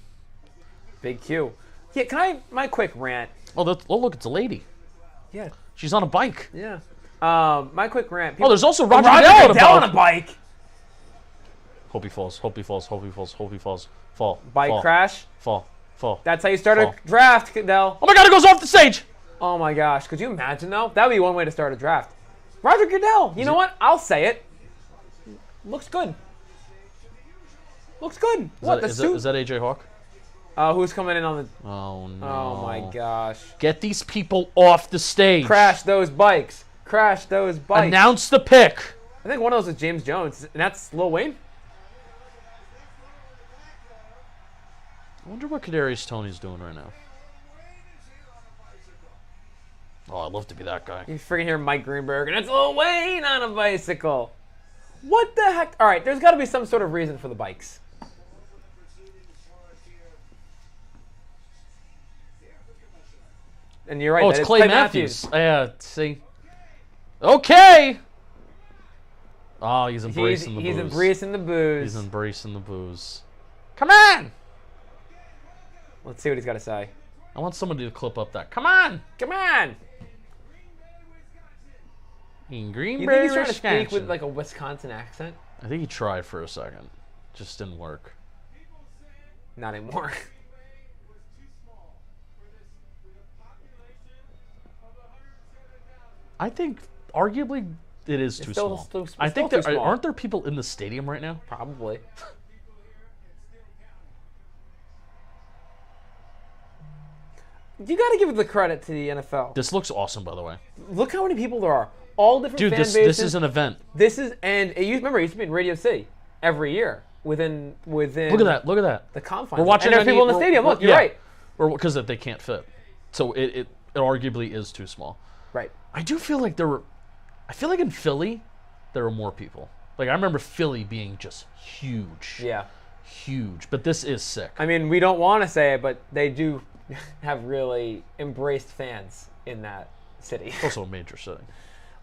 Big Q. Yeah. My quick rant. Oh, look, it's a lady. Yeah. She's on a bike. Yeah. My quick rant. There's also Roger Goodell on a bike. Hope he falls. Hope he falls. Hope he falls. Hope he falls. Fall. Bike fall, crash. Fall. That's how you start a draft, Goodell. Oh my God! It goes off the stage. Oh my gosh! Could you imagine though? That would be one way to start a draft. Roger Goodell. You know what? I'll say it. Looks good. Looks good. Is that AJ Hawk? Who's coming in on the... Oh, no. Oh, my gosh. Get these people off the stage. Crash those bikes. Crash those bikes. Announce the pick. I think one of those is James Jones. And that's Lil Wayne? I wonder what Kadarius Toney's doing right now. Oh, I'd love to be that guy. You freaking hear Mike Greenberg, and it's Lil Wayne on a bicycle. What the heck? All right, there's got to be some sort of reason for the bikes. And you're right. Oh, it's Clay Matthews. Yeah, see. Okay. Oh, he's embracing the booze. He's embracing the booze. He's embracing the booze. Come on. Let's see what he's got to say. I want somebody to clip up that. Come on. Come on. In Green You Bay, think he's trying to Wisconsin. speak with like a Wisconsin accent? I think he tried for a second. Just didn't work. Not anymore. I think arguably it is too small. I think aren't there people in the stadium right now? Probably. You got to give the credit to the NFL. This looks awesome, by the way. Look how many people there are. all different Dude, fan this bases. is an event. And it used to be in Radio City every year within. Look at that. The confines. We're watching and there's people in the stadium. Look, you're right. Because they can't fit. So it arguably is too small. Right. I do feel like I feel like in Philly, there were more people. Like, I remember Philly being just huge. Yeah. Huge. But this is sick. I mean, we don't want to say it, but they do have really embraced fans in that city. Also a major city.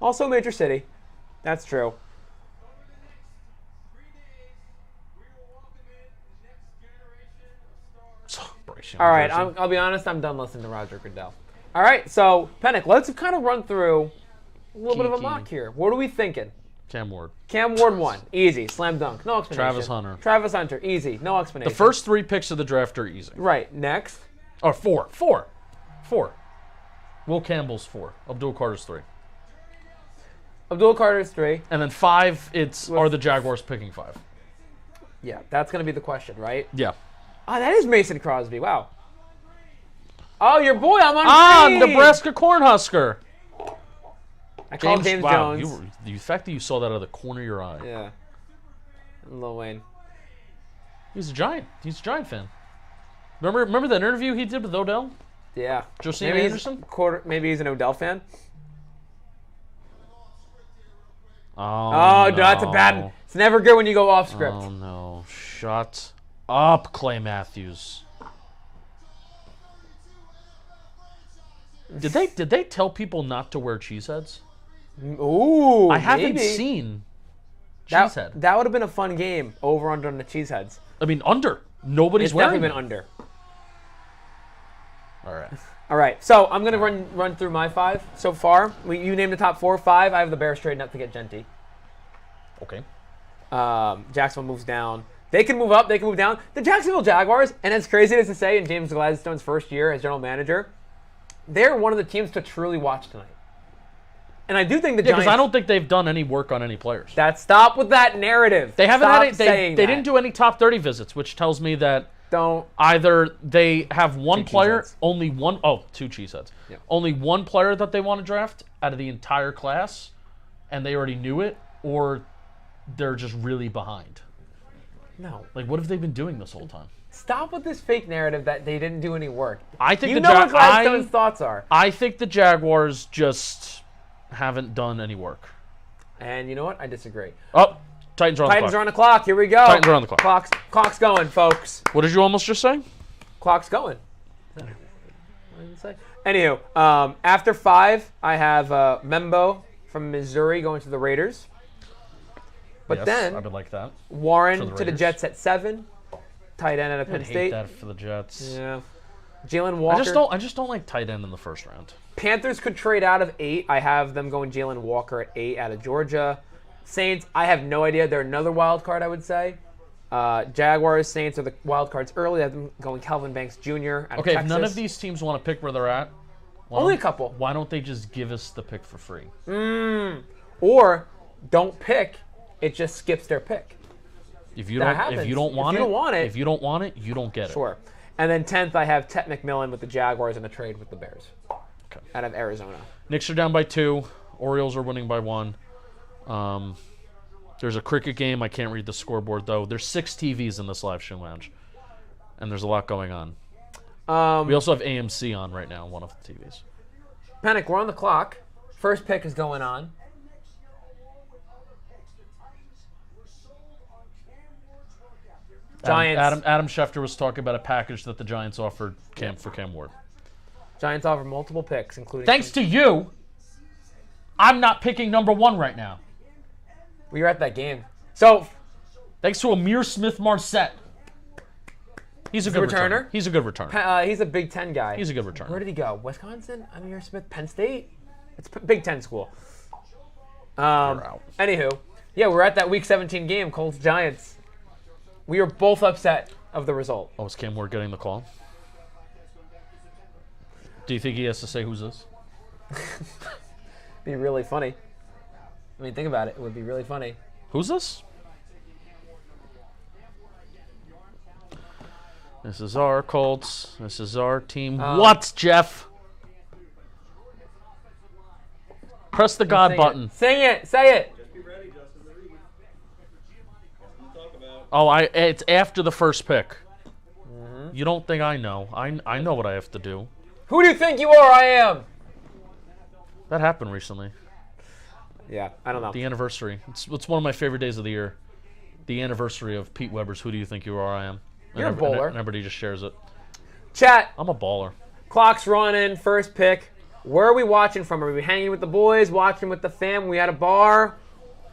Also a major city. That's true. All right, I'll be honest, I'm done listening to Roger Goodell. All right, so, Penik, let's kind of run through a little bit of a mock here. What are we thinking? Cam Ward. Cam Ward 1. Easy. Slam dunk. No explanation. Travis Hunter. Easy. No explanation. The first 3 picks of the draft are easy. Right. Next. Oh, 4. 4. Will Campbell's 4. Abdul Carter's 3. Abdul Carter's 3. And then 5, are the Jaguars picking 5? Yeah, that's going to be the question, right? Yeah. Oh, that is Mason Crosby. Wow. Oh, your boy. I'm on screen. Nebraska Cornhusker. I called James Jones. The fact that you saw that out of the corner of your eye. Yeah. Lil Wayne. He's a Giant fan. Remember that interview he did with Odell? Yeah. Josina Anderson? Maybe he's an Odell fan. Oh, no, that's a bad. It's never good when you go off script. Oh no! Shut up, Clay Matthews. Did they tell people not to wear cheeseheads? Ooh, I haven't seen cheesehead. That would have been a fun game. Over under on the cheeseheads. I mean, under. Nobody's wearing. It's definitely been under. All right. So I'm gonna run through my 5 so far. You named the top 4, 5. I have the Bears trading up to get Genty. Okay. Jacksonville moves down. They can move up. They can move down. The Jacksonville Jaguars, and as crazy as to say, in James Gladstone's first year as general manager, they're one of the teams to truly watch tonight. And I do think the Giants. Because I don't think they've done any work on any players. Stop with that narrative. They haven't had. They didn't do any top 30 visits, which tells me that. Either they have one player, only one. Oh, 2 cheeseheads. Yeah. Only one player that they want to draft out of the entire class, and they already knew it, or they're just really behind. No. Like, what have they been doing this whole time? Stop with this fake narrative that they didn't do any work. I think what Gladstone's thoughts are. I think the Jaguars just haven't done any work. And you know what? I disagree. Oh. Titans are on the clock. Here we go. Titans are on the clock. Clock's going, folks. What did you almost just say? Clock's going. What did I say? Anywho, after 5, I have Membo from Missouri going to the Raiders. But yes, then I would like that. Warren to the Jets at 7. Tight end at Penn State. I hate that for the Jets. Yeah. Jalen Walker. I just don't like tight end in the first round. Panthers could trade out of 8. I have them going Jalen Walker at 8 out of Georgia. Saints, I have no idea. They're another wild card, I would say. Jaguars, Saints are the wild cards early. I have them going Calvin Banks Jr. out of Texas. If none of these teams want to pick where they're at, only a couple. Why don't they just give us the pick for free? Or don't pick. It just skips their pick. If you don't want it, you don't get it. Sure. And then 10th, I have Tet McMillan with the Jaguars in a trade with the Bears. Okay. Out of Arizona. Knicks are down by 2. Orioles are winning by 1. There's a cricket game. I can't read the scoreboard, though. There's 6 TVs in this live stream lounge, and there's a lot going on. We also have AMC on right now, one of the TVs. Penik, we're on the clock. First pick is going on. Giants. Adam Schefter was talking about a package that the Giants offered for Cam Ward. Giants offered multiple picks, including... Thanks to you, I'm not picking number 1 right now. We were at that game. So, thanks to Amir Smith-Marset. He's a good returner. He's a good returner. He's a Big Ten guy. He's a good returner. Where did he go? Wisconsin? Amir Smith? Penn State? It's Big Ten school. Anywho, yeah, we're at that Week 17 game, Colts-Giants. We were both upset of the result. Oh, is Cam Ward getting the call? Do you think he has to say who's this? Be really funny. I mean, think about it. It would be really funny. Who's this? This is our Colts. This is our team. What, Jeff? Press the God button. Sing it. Say it. Just be ready, Justin. The read. Talk about. Oh, it's after the first pick. You don't think I know. I know what I have to do. Who do you think you are? I am. That happened recently. Yeah, I don't know. The anniversary. It's one of my favorite days of the year. The anniversary of Pete Weber's Who Do You Think You Are? I Am. You're a bowler. And everybody just shares it. Chat. I'm a baller. Clock's running. First pick. Where are we watching from? Are we hanging with the boys? Watching with the fam? We at a bar?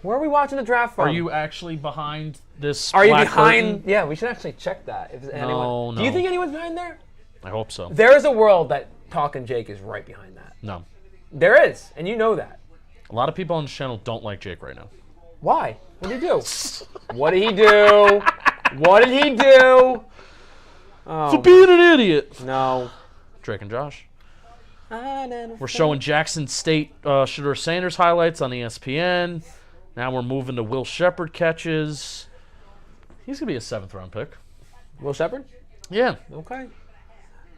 Where are we watching the draft from? Are you actually behind this? Are you black behind? curtain? Yeah, we should actually check that. If anyone, No. Do you think anyone's behind there? I hope so. There is a world that Talkin' Jake is right behind that. No. There is, and you know that. A lot of people on this channel don't like Jake right now. Why? What did he do? What did he do? What did he do? Oh, For being an idiot. no. Drake and Josh. We're showing Jackson State Shedeur Sanders highlights on ESPN. Now we're moving to Will Shepard catches. He's going to be a 7th round pick. Will Shepard? Yeah. Okay.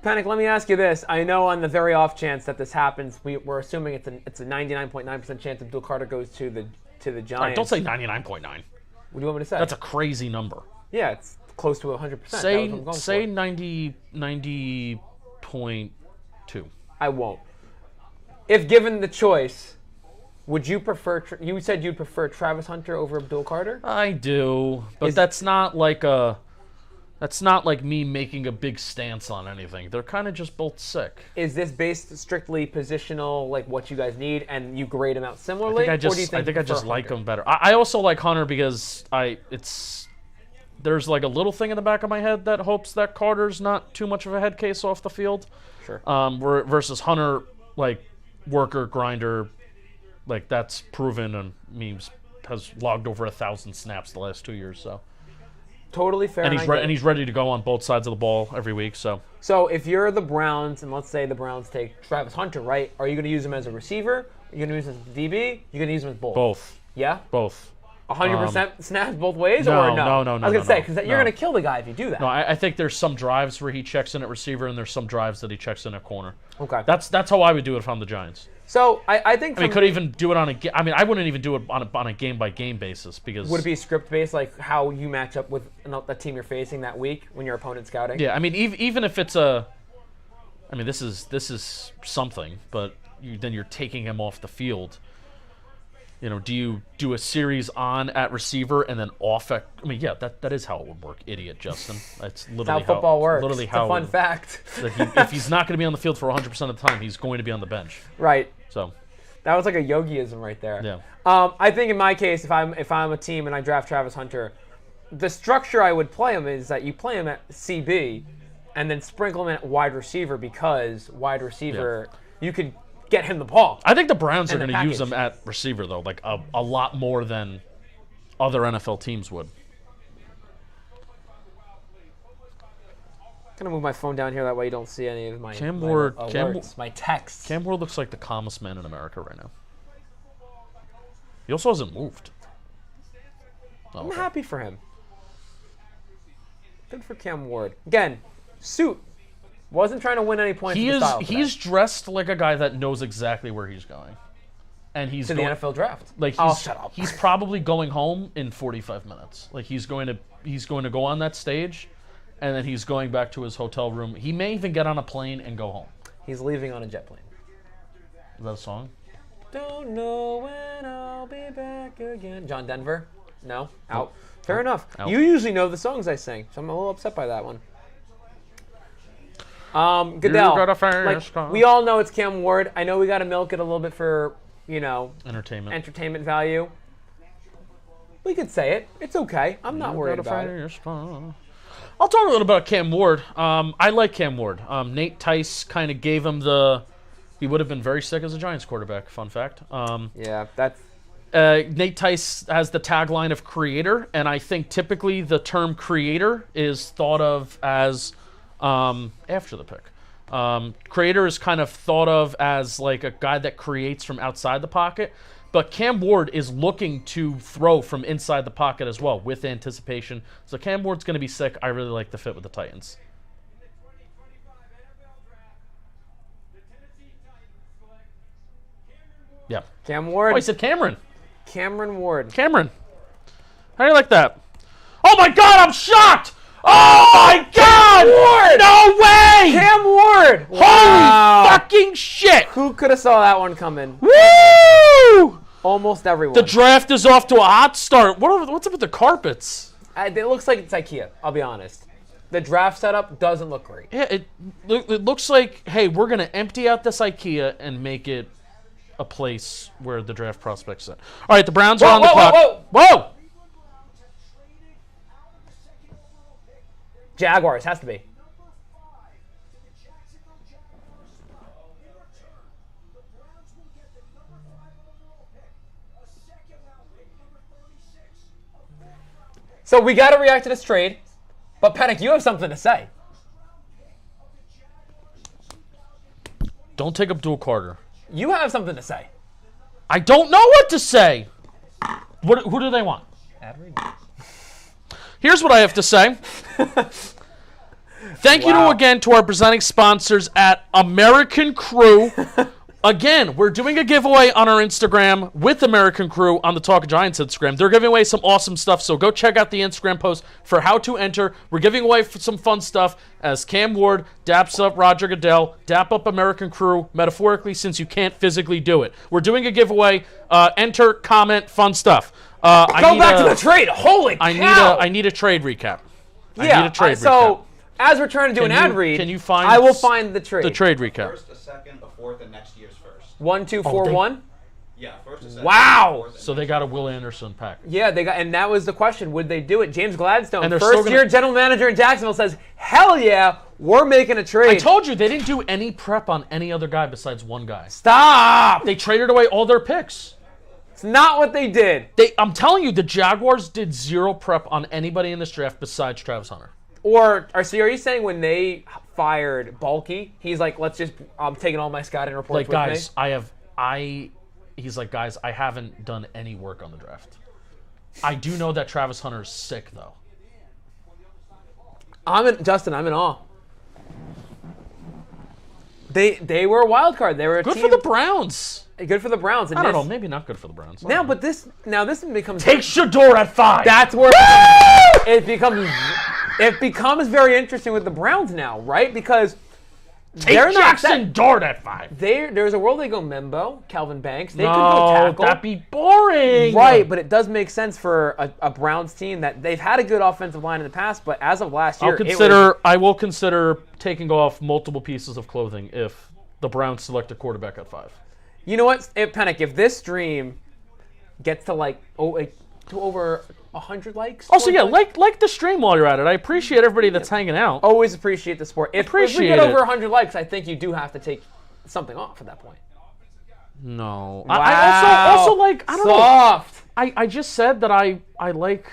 Penik, let me ask you this. I know on the very off chance that this happens, we're assuming it's a 99.9% chance Abdul Carter goes to the Giants. All right, don't say 99.9. What do you want me to say? That's a crazy number. Yeah, it's close to 100%. Say 90.2. I won't. If given the choice, would you prefer? You said you'd prefer Travis Hunter over Abdul Carter. I do, but that's not like me making a big stance on anything. They're kind of just both sick. Is this based strictly positional, like what you guys need, and you grade them out similarly? I think I just like him better. I also like Hunter because there's like a little thing in the back of my head that hopes that Carter's not too much of a head case off the field. Sure. Versus Hunter, like worker, grinder, like that's proven and has logged over 1,000 snaps the last 2 years. So totally fair. And he's ready to go on both sides of the ball every week. So if you're the Browns, and let's say the Browns take Travis Hunter, right? Are you going to use him as a receiver? Are you going to use him as a DB? You're going to use him as both. Both. Yeah. Both. 100% snaps both ways, no, or no? No. I was going to say because you're going to kill the guy if you do that. No, I think there's some drives where he checks in at receiver, and there's some drives that he checks in at corner. Okay. That's how I would do it if I'm the Giants. So I think. I mean, could even do it on I wouldn't even do it on a game by game basis because. Would it be script based, like how you match up with the team you're facing that week when your opponent's scouting? Yeah, I mean, even if it's a. I mean, this is something, but then you're taking him off the field. You know, do you do a series on at receiver and then off at? I mean, yeah, that is how it would work. Idiot, Justin. That's literally how football works. Literally it's how a fun fact. If he's not going to be on the field for 100% of the time, he's going to be on the bench. Right. So. That was like a yogiism right there. Yeah. I think in my case, if I'm a team and I draft Travis Hunter, the structure I would play him is that you play him at CB, and then sprinkle him at wide receiver because wide receiver you could get him the ball. I think the Browns are going to package. use him at receiver though, like a lot more than other NFL teams would. I'm gonna move my phone down here that way you don't see any of my alerts, my texts. Cam Ward looks like the calmest man in America right now. He also hasn't moved. I'm happy for him. Good for Cam Ward. Again, suit. Wasn't trying to win any points. He's dressed like a guy that knows exactly where he's going, and he's to the NFL draft. Like shut up. He's probably going home in 45 minutes. Like he's going to go on that stage, and then he's going back to his hotel room. He may even get on a plane and go home. He's leaving on a jet plane. Is that a song? Don't know when I'll be back again. John Denver? No? Out. Fair enough. Out. You usually know the songs I sing, so I'm a little upset by that one. Goodell. We all know it's Cam Ward. I know we got to milk it a little bit for, entertainment value. We could say it. It's okay. I'm not worried about it. I'll talk a little about Cam Ward. I like Cam Ward. Nate Tice kind of gave him he would have been very sick as a Giants quarterback, fun fact. Nate Tice has the tagline of creator, and I think typically the term creator is thought of as after the pick. Creator is kind of thought of as like a guy that creates from outside the pocket, but Cam Ward is looking to throw from inside the pocket as well with anticipation. So Cam Ward's going to be sick. I really like the fit with the Titans. Yeah. Cam Oh, Ward. I said Cameron. Cameron Ward. Cameron. How do you like that? Oh my God, I'm shocked! Oh my God! Ward! No way! Cam Ward. Holy fucking shit! Who could have saw that one coming? Woo! Almost everyone. The draft is off to a hot start. What's up with the carpets? It looks like it's IKEA. I'll be honest. The draft setup doesn't look great. Yeah, it looks like, hey, we're gonna empty out this IKEA and make it a place where the draft prospects sit. All right, the Browns are on the clock. Whoa! Jaguars has to be. So we got to react to this trade, but Penik, you have something to say. Don't take Abdul Carter. You have something to say. I don't know what to say. Who do they want? Here's what I have to say. Thank you again to our presenting sponsors at American Crew. Again, we're doing a giveaway on our Instagram with American Crew on the Talk of Giants Instagram. They're giving away some awesome stuff, so go check out the Instagram post for how to enter. We're giving away some fun stuff as Cam Ward daps up Roger Goodell, dap up American Crew, metaphorically, since you can't physically do it. We're doing a giveaway. Enter, comment, fun stuff. Go back to the trade. Holy cow! I need a trade recap. Yeah. I need a trade recap. So as we're trying to do an ad read, can you find I will find the trade. The trade recap. First, a second, a fourth, and next year's first. 1, 2, 4, 1. Yeah, first, a second. Wow. A fourth, and So they got a Will Anderson pack. Yeah, they got, and that was the question: would they do it? James Gladstone, And they're still first-year general manager in Jacksonville, says, "Hell yeah, we're making a trade." I told you they didn't do any prep on any other guy besides one guy. Stop. They traded away all their picks. It's not what they did. I'm telling you, the Jaguars did zero prep on anybody in this draft besides Travis Hunter. Or are you saying when they fired Bulky, he's like, "Let's just, I'm taking all my scouting reports Like, with guys, me." he's like, guys, I haven't done any work on the draft. I do know that Travis Hunter is sick, though. Justin, I'm in awe. They were a wild card. They were a Good team. for the Browns. Good for the Browns. And I don't this- know, maybe not good for the Browns. Now, but this becomes Take Shador at 5. That's where it becomes very interesting with the Browns now, right? Because Take they're not Jackson Dart at 5. There's a world they go Membo, Calvin Banks. They could go No, tackle. that'd be boring. Right, but it does make sense for a Browns team that they've had a good offensive line in the past, but as of last year, I will consider taking off multiple pieces of clothing if the Browns select a quarterback at 5. You know what, Penik, if this stream gets to over 100 likes. Also, yeah, 20 likes, like the stream while you're at it. I appreciate everybody that's hanging out. always appreciate the support. If we Appreciate get it. over 100 likes, I think you do have to take something off at that point. No. Wow. I also like, I don't know. Soft. I just said that I like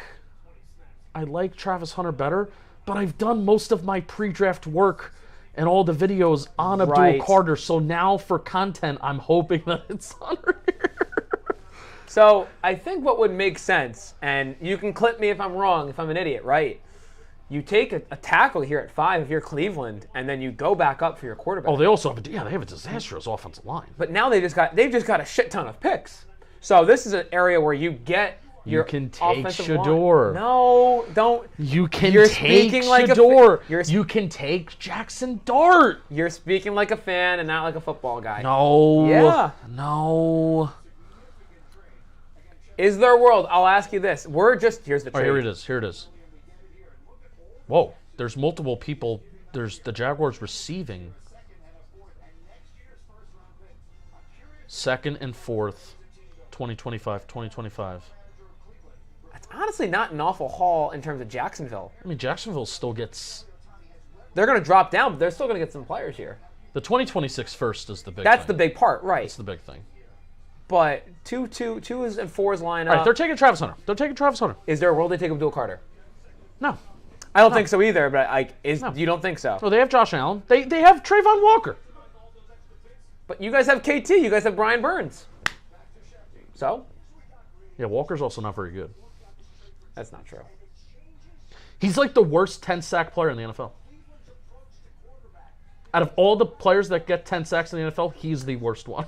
Travis Hunter better, but I've done most of my pre-draft work and all the videos on Abdul Right. Carter, so now for content, I'm hoping that it's Hunter here. So I think what would make sense, and you can clip me if I'm wrong, if I'm an idiot, right? You take a tackle here at 5 if you're Cleveland, and then you go back up for your quarterback. Oh, they also have they have a disastrous offensive line. But now they've just got a shit ton of picks. So this is an area where you get your can take offensive Shador. line. No, don't. You can You're take speaking like a Shador. you're You can take Jackson Dart. You're speaking like a fan and not like a football guy. No. Yeah. No. Is there a world? I'll ask you this. Here's the Oh, trade. here it is. Here it is. Whoa. There's multiple people. There's the Jaguars receiving. 2nd and 4th, 2025, 2025. That's honestly not an awful haul in terms of Jacksonville. I mean, Jacksonville still gets... They're going to drop down, but they're still going to get some players here. The 2026 first is the big That's thing. the big part, right? That's the big thing. But 2 and 4s line All right, up. they're taking Travis Hunter. Is there a world they take Abdul Carter? No. I don't think so either, but No. you don't think so? Oh, they have Josh Allen. They have Trayvon Walker. But you guys have KT. You guys have Brian Burns. So? Yeah, Walker's also not very good. That's not true. He's like the worst 10-sack player in the NFL. Out of all the players that get 10 sacks in the NFL, he's the worst one.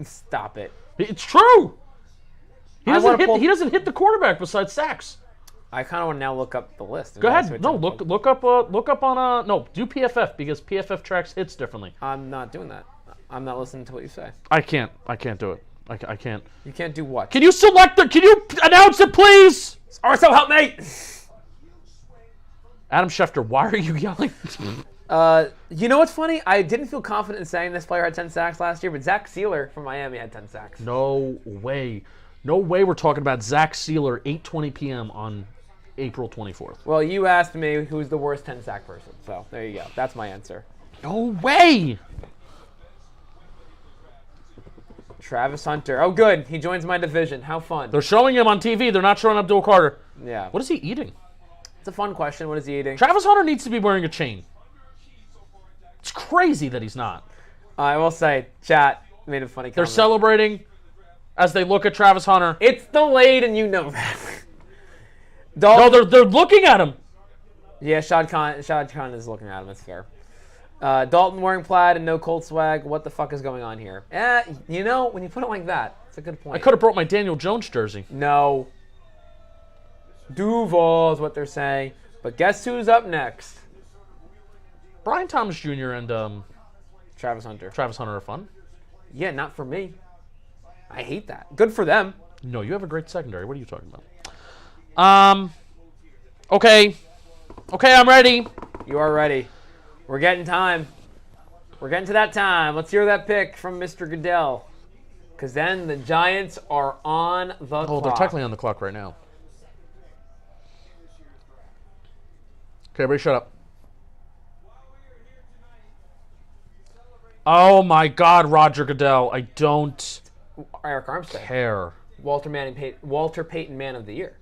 Stop it. It's true. He I wanna he doesn't hit the quarterback besides sacks. I kind of want to now look up the list. Go ahead. No, look up on no, do PFF because PFF tracks hits differently. I'm not doing that. I'm not listening to what you say. I can't do it. I can't. You can't do what? Can you announce it, please? Or so help me! Adam Schefter, why are you yelling? You know what's funny? I didn't feel confident in saying this player had 10 sacks last year, but Zach Sealer from Miami had 10 sacks. No way. No way we're talking about Zach Sealer, 8:20 p.m. on April 24th. Well, you asked me who's the worst 10 sack person, so there you go. That's my answer. No way. Travis Hunter. Oh, good. He joins my division. How fun. They're showing him on TV. They're not showing Abdul Carter. Yeah. What is he eating? It's a fun question. What is he eating? Travis Hunter needs to be wearing a chain. It's crazy that he's not. I will say, chat made a funny comment. They're celebrating as they look at Travis Hunter. It's delayed, and you know that. No, they're looking at him. Yeah, Shad Khan is looking at him. That's fair. Dalton wearing plaid and no cold swag. What the fuck is going on here? You know, when you put it like that, it's a good point. I could have brought my Daniel Jones jersey. No. Duval is what they're saying. But guess who's up next? Brian Thomas Jr. and Travis Hunter. Travis Hunter are fun. Yeah, not for me. I hate that. Good for them. No, you have a great secondary. What are you talking about? Okay, I'm ready. You are ready. We're getting time. We're getting to that time. Let's hear that pick from Mr. Goodell. Because then the Giants are on the clock. Oh, they're technically on the clock right now. Okay, everybody shut up. Oh my God, Roger Goodell. I don't Eric Armstead. care. Walter Payton Man of the Year.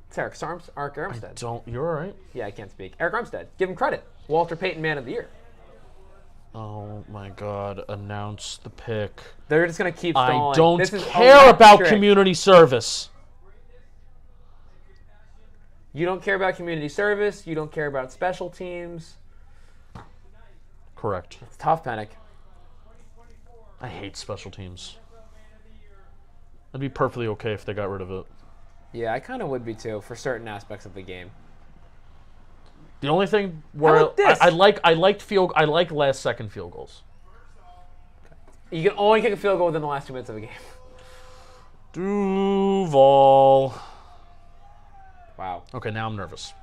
It's Eric Armstead. You're all right. Yeah, I can't speak. Eric Armstead. Give him credit. Walter Payton Man of the Year. Oh my God, announce the pick. They're just going to keep stalling. I don't care about community service. You don't care about community service. You don't care about special teams. Correct. It's tough, Penik. I hate special teams. I'd be perfectly okay if they got rid of it. Yeah, I kind of would be too for certain aspects of the game. The only thing where I like last second field goals. You can only kick a field goal within the last 2 minutes of the game. Duval. Wow. Okay, now I'm nervous.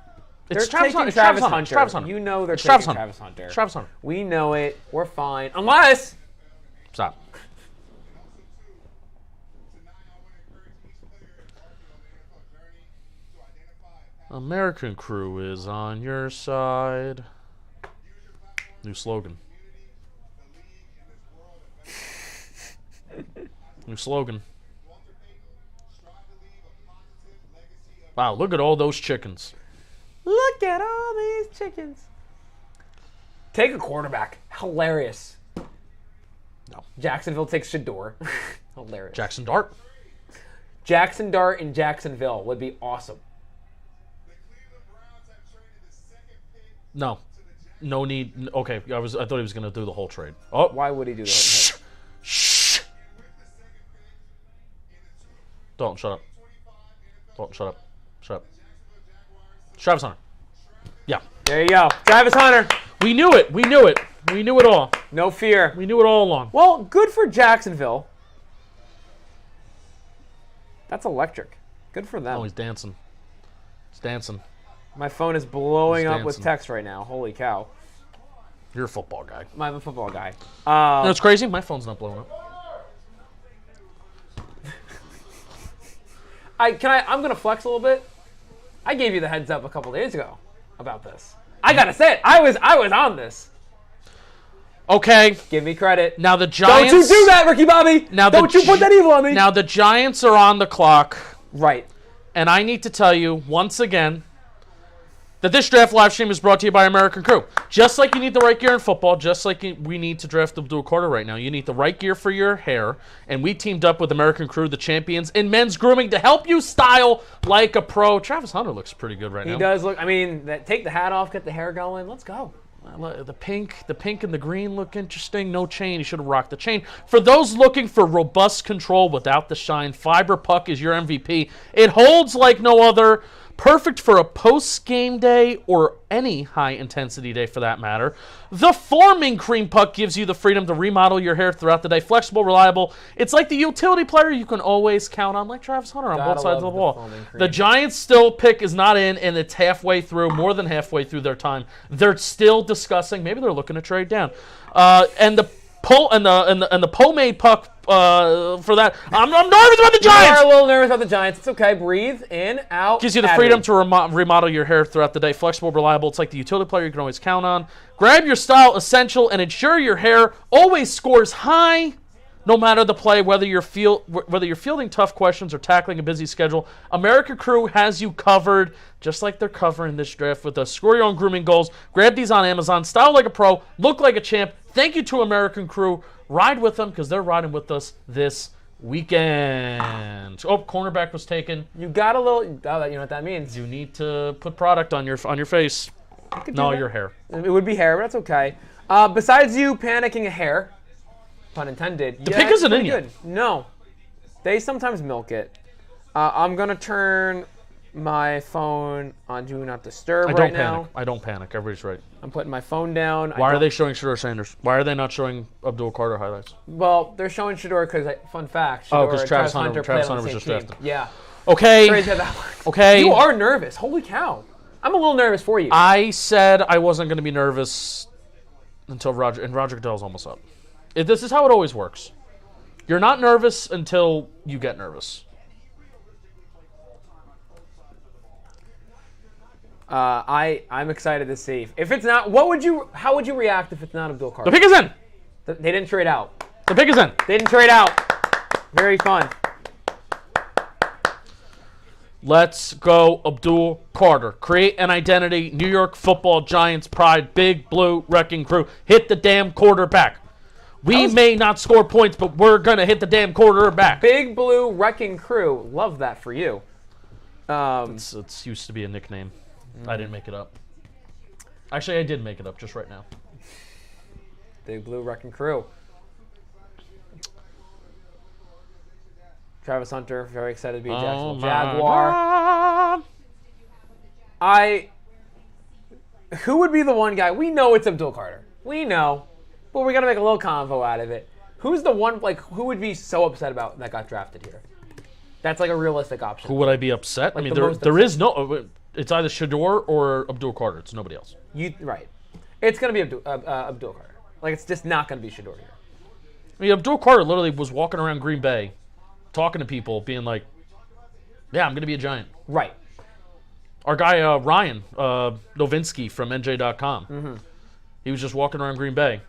They're taking Travis Hunter. Travis Hunter. You know they're Travis taking Hunter. Travis Hunter. Travis Hunter. We know it. We're fine. Unless... Stop. American Crew is on your side. New slogan. New slogan. Wow, look at all those chickens. Look at all these chickens. Take a quarterback. Hilarious. No. Jacksonville takes Shador. Hilarious. Jackson Dart. Jackson Dart in Jacksonville would be awesome. No. No need. Okay, I thought he was going to do the whole trade. Oh. Why would he do that? Shh. Dalton, shut up. Dalton, shut up. Shut up. Travis Hunter. Yeah. There you go. Travis Hunter. We knew it. We knew it. We knew it all. No fear. We knew it all along. Well, good for Jacksonville. That's electric. Good for them. Oh, he's dancing. He's dancing. My phone is blowing up with dancing. text right now. Holy cow. You're a football guy. I'm a football guy. You know what's crazy? My phone's not blowing up. I'm going to flex a little bit. I gave you the heads up a couple days ago about this. I got to say it. I was on this. Okay. Give me credit. Now the Giants. Don't you do that, Ricky Bobby. Don't you put that evil on me. Now the Giants are on the clock. Right. And I need to tell you once again that this draft live stream is brought to you by American Crew. Just like you need the right gear in football, just like we need to draft Abdul Carter right now, you need the right gear for your hair. And we teamed up with American Crew, the champions in men's grooming, to help you style like a pro. Travis Hunter looks pretty good right now. He does look. I mean, take the hat off, get the hair going. Let's go. The pink and the green look interesting. No chain. You should have rocked the chain. For those looking for robust control without the shine, Fiber Puck is your MVP. It holds like no other. Perfect for a post-game day or any high-intensity day for that matter. The Forming Cream Puck gives you the freedom to remodel your hair throughout the day. Flexible, reliable. It's like the utility player you can always count on, like Travis Hunter on both sides of the ball. The Giants still pick is not in, and it's halfway through, more than halfway through their time. They're still discussing. Maybe they're looking to trade down. And the pomade puck for that. I'm nervous about the Giants. You are a little nervous about the Giants. It's okay. Breathe in, out. Gives you the freedom to remodel your hair throughout the day. Flexible, reliable. It's like the utility player you can always count on. Grab your style essential and ensure your hair always scores high, no matter the play. Whether you're fielding tough questions or tackling a busy schedule, America Crew has you covered. Just like they're covering this draft with us. Score your own grooming goals. Grab these on Amazon. Style like a pro. Look like a champ. Thank you to American Crew. Ride with them because they're riding with us this weekend. Oh, cornerback was taken. You got a little. You know what that means. You need to put product on your face. No, your hair. It would be hair, but that's okay. Besides you panicking a hair, pun intended. The pick isn't in yet. No, they sometimes milk it. I'm gonna turn my phone on Do Not Disturb right now. I don't panic. Everybody's right. I'm putting my phone down. Why are they showing Shedeur Sanders? Why are they not showing Abdul Carter highlights? Well, they're showing Shedeur because, fun fact, because Travis Hunter was just drafted. Yeah. Okay. Okay. You are nervous. Holy cow. I'm a little nervous for you. I said I wasn't going to be Nervous until Roger Goodell's almost up. This is how it always works. You're not nervous until you get nervous. I'm excited to see. If it's not, how would you react if it's not Abdul Carter? The pick is in. They didn't trade out. The pick is in. They didn't trade out. Very fun. Let's go, Abdul Carter. Create an identity. New York Football Giants pride. Big Blue Wrecking Crew. Hit the damn quarterback. We may not score points, but we're going to hit the damn quarterback. Big Blue Wrecking Crew. Love that for you. It's used to be a nickname. I didn't make it up. Actually, I did make it up just right now. Big Blue Wrecking Crew. Travis Hunter, very excited to be a Jacksonville Jaguar. Who would be the one guy? We know it's Abdul Carter. We know. But we got to make a little convo out of it. Who's the one, who would be so upset about that got drafted here? That's a realistic option. Who would I be upset? I mean, there is no... It's either Shedeur or Abdul Carter. It's nobody else. Right. It's going to be Abdul Carter. It's just not going to be Shedeur here. I mean, Abdul Carter literally was walking around Green Bay talking to people, being like, yeah, I'm going to be a Giant. Right. Our guy, Ryan Novinsky from NJ.com, he was just walking around Green Bay,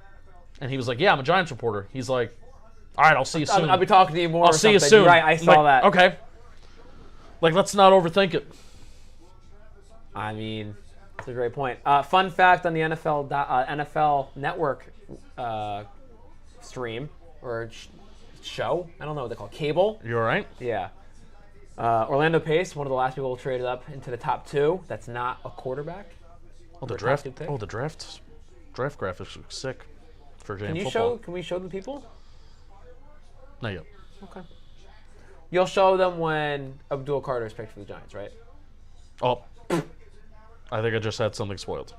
and he was like, yeah, I'm a Giants reporter. He's like, all right, I'll see you soon. I'll be talking to you more. I'll see you soon. Right, I saw that. Okay. Let's not overthink it. I mean, it's a great point. Fun fact on the NFL Network stream or show. I don't know what they call it. Cable. You all right? Yeah. Orlando Pace, one of the last people traded up into the top 2. That's not a quarterback. Oh, the draft. Oh, the draft graphics look sick for Jam football. Can we show the people? Not yet. Okay. You'll show them when Abdul Carter is picked for the Giants, right? Oh. I think I just had something spoiled.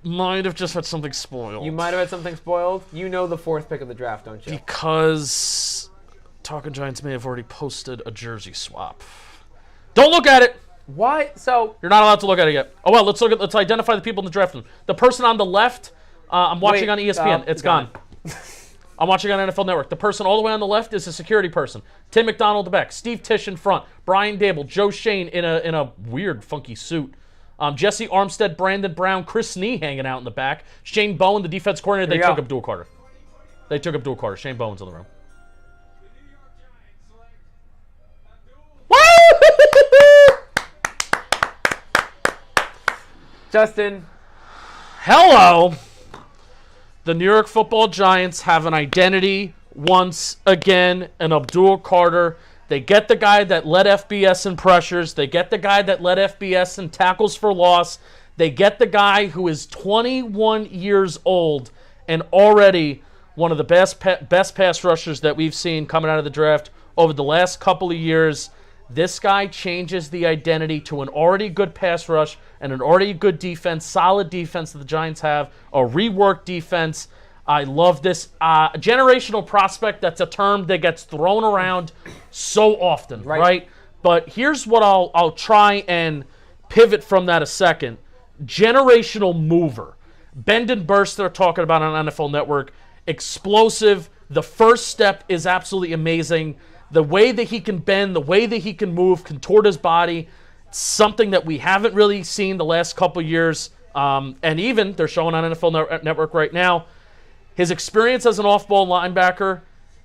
Might have just had something spoiled. You might have had something spoiled? You know the 4th pick of the draft, don't you? Because Talking Giants may have already posted a jersey swap. Don't look at it! Why? So you're not allowed to look at it yet. Oh well, let's identify the people in the draft. The person on the left, I'm watching on ESPN. It's gone. I'm watching on NFL Network. The person all the way on the left is a security person. Tim McDonald the back. Steve Tisch in front. Brian Dable. Joe Shane in a weird, funky suit. Jesse Armstead, Brandon Brown, Chris Snee hanging out in the back. Shane Bowen, the defense coordinator. They took Abdul Carter. Shane Bowen's in the room. Justin. Hello. The New York Football Giants have an identity once again, and Abdul Carter. They get the guy that led FBS in pressures. They get the guy that led FBS in tackles for loss. They get the guy who is 21 years old and already one of the best pass rushers that we've seen coming out of the draft over the last couple of years. This guy changes the identity to an already good pass rush and an already good defense, solid defense that the Giants have, a reworked defense. I love this. Generational prospect, that's a term that gets thrown around so often, right? But here's what I'll try and pivot from that a second. Generational mover. Bend and burst they're talking about on NFL Network. Explosive. The first step is absolutely amazing. The way that he can bend, the way that he can move, contort his body, something that we haven't really seen the last couple years. And even, they're showing on NFL Network right now, his experience as an off-ball linebacker,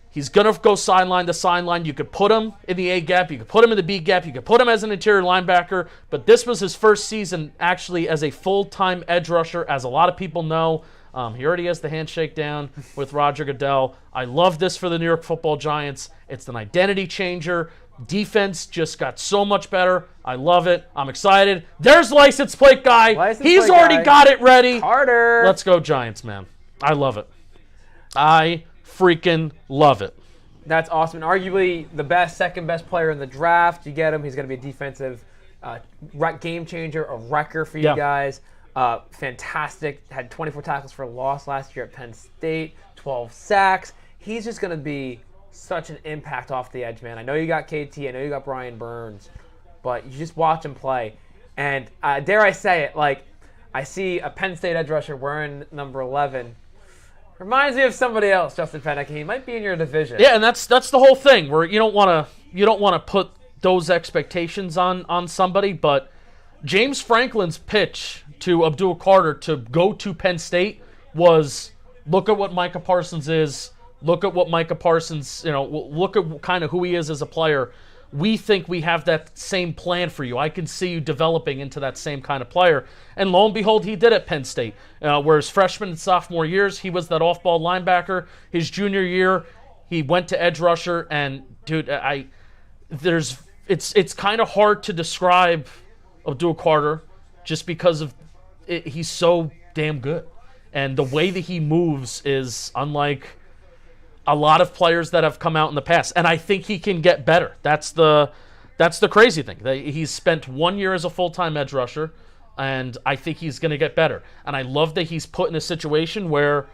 he's going to go sideline to sideline. You could put him in the A gap. You could put him in the B gap. You could put him as an interior linebacker. But this was his first season actually as a full-time edge rusher, as a lot of people know. He already has the handshake down with Roger Goodell. I love this for the New York Football Giants. It's an identity changer. Defense just got so much better. I love it. I'm excited. There's license plate guy. He's already got it ready. Carter. Let's go Giants, man. I love it. I freaking love it. That's awesome. And arguably the second best player in the draft. You get him. He's going to be a defensive game changer, a wrecker for you guys. Fantastic. Had 24 tackles for loss last year at Penn State, 12 sacks. He's just going to be such an impact off the edge, man. I know you got KT. I know you got Brian Burns. But you just watch him play. And dare I say it, like, I see a Penn State edge rusher wearing number 11. Reminds me of somebody else, Justin Penik. He might be in your division. Yeah, and that's the whole thing, where you don't want to put those expectations on somebody, but James Franklin's pitch to Abdul Carter to go to Penn State was, look at what Micah Parsons is, look at what Micah Parsons, look at kind of who he is as a player. We think we have that same plan for you. I can see you developing into that same kind of player. And lo and behold, he did at Penn State. Where his freshman and sophomore years, he was that off-ball linebacker. His junior year, he went to edge rusher. And, dude, it's kind of hard to describe Abdul Carter just because of he's so damn good. And the way that he moves is unlike a lot of players that have come out in the past. And I think he can get better. That's the crazy thing. He's spent 1 year as a full-time edge rusher, and I think he's going to get better. And I love that he's put in a situation where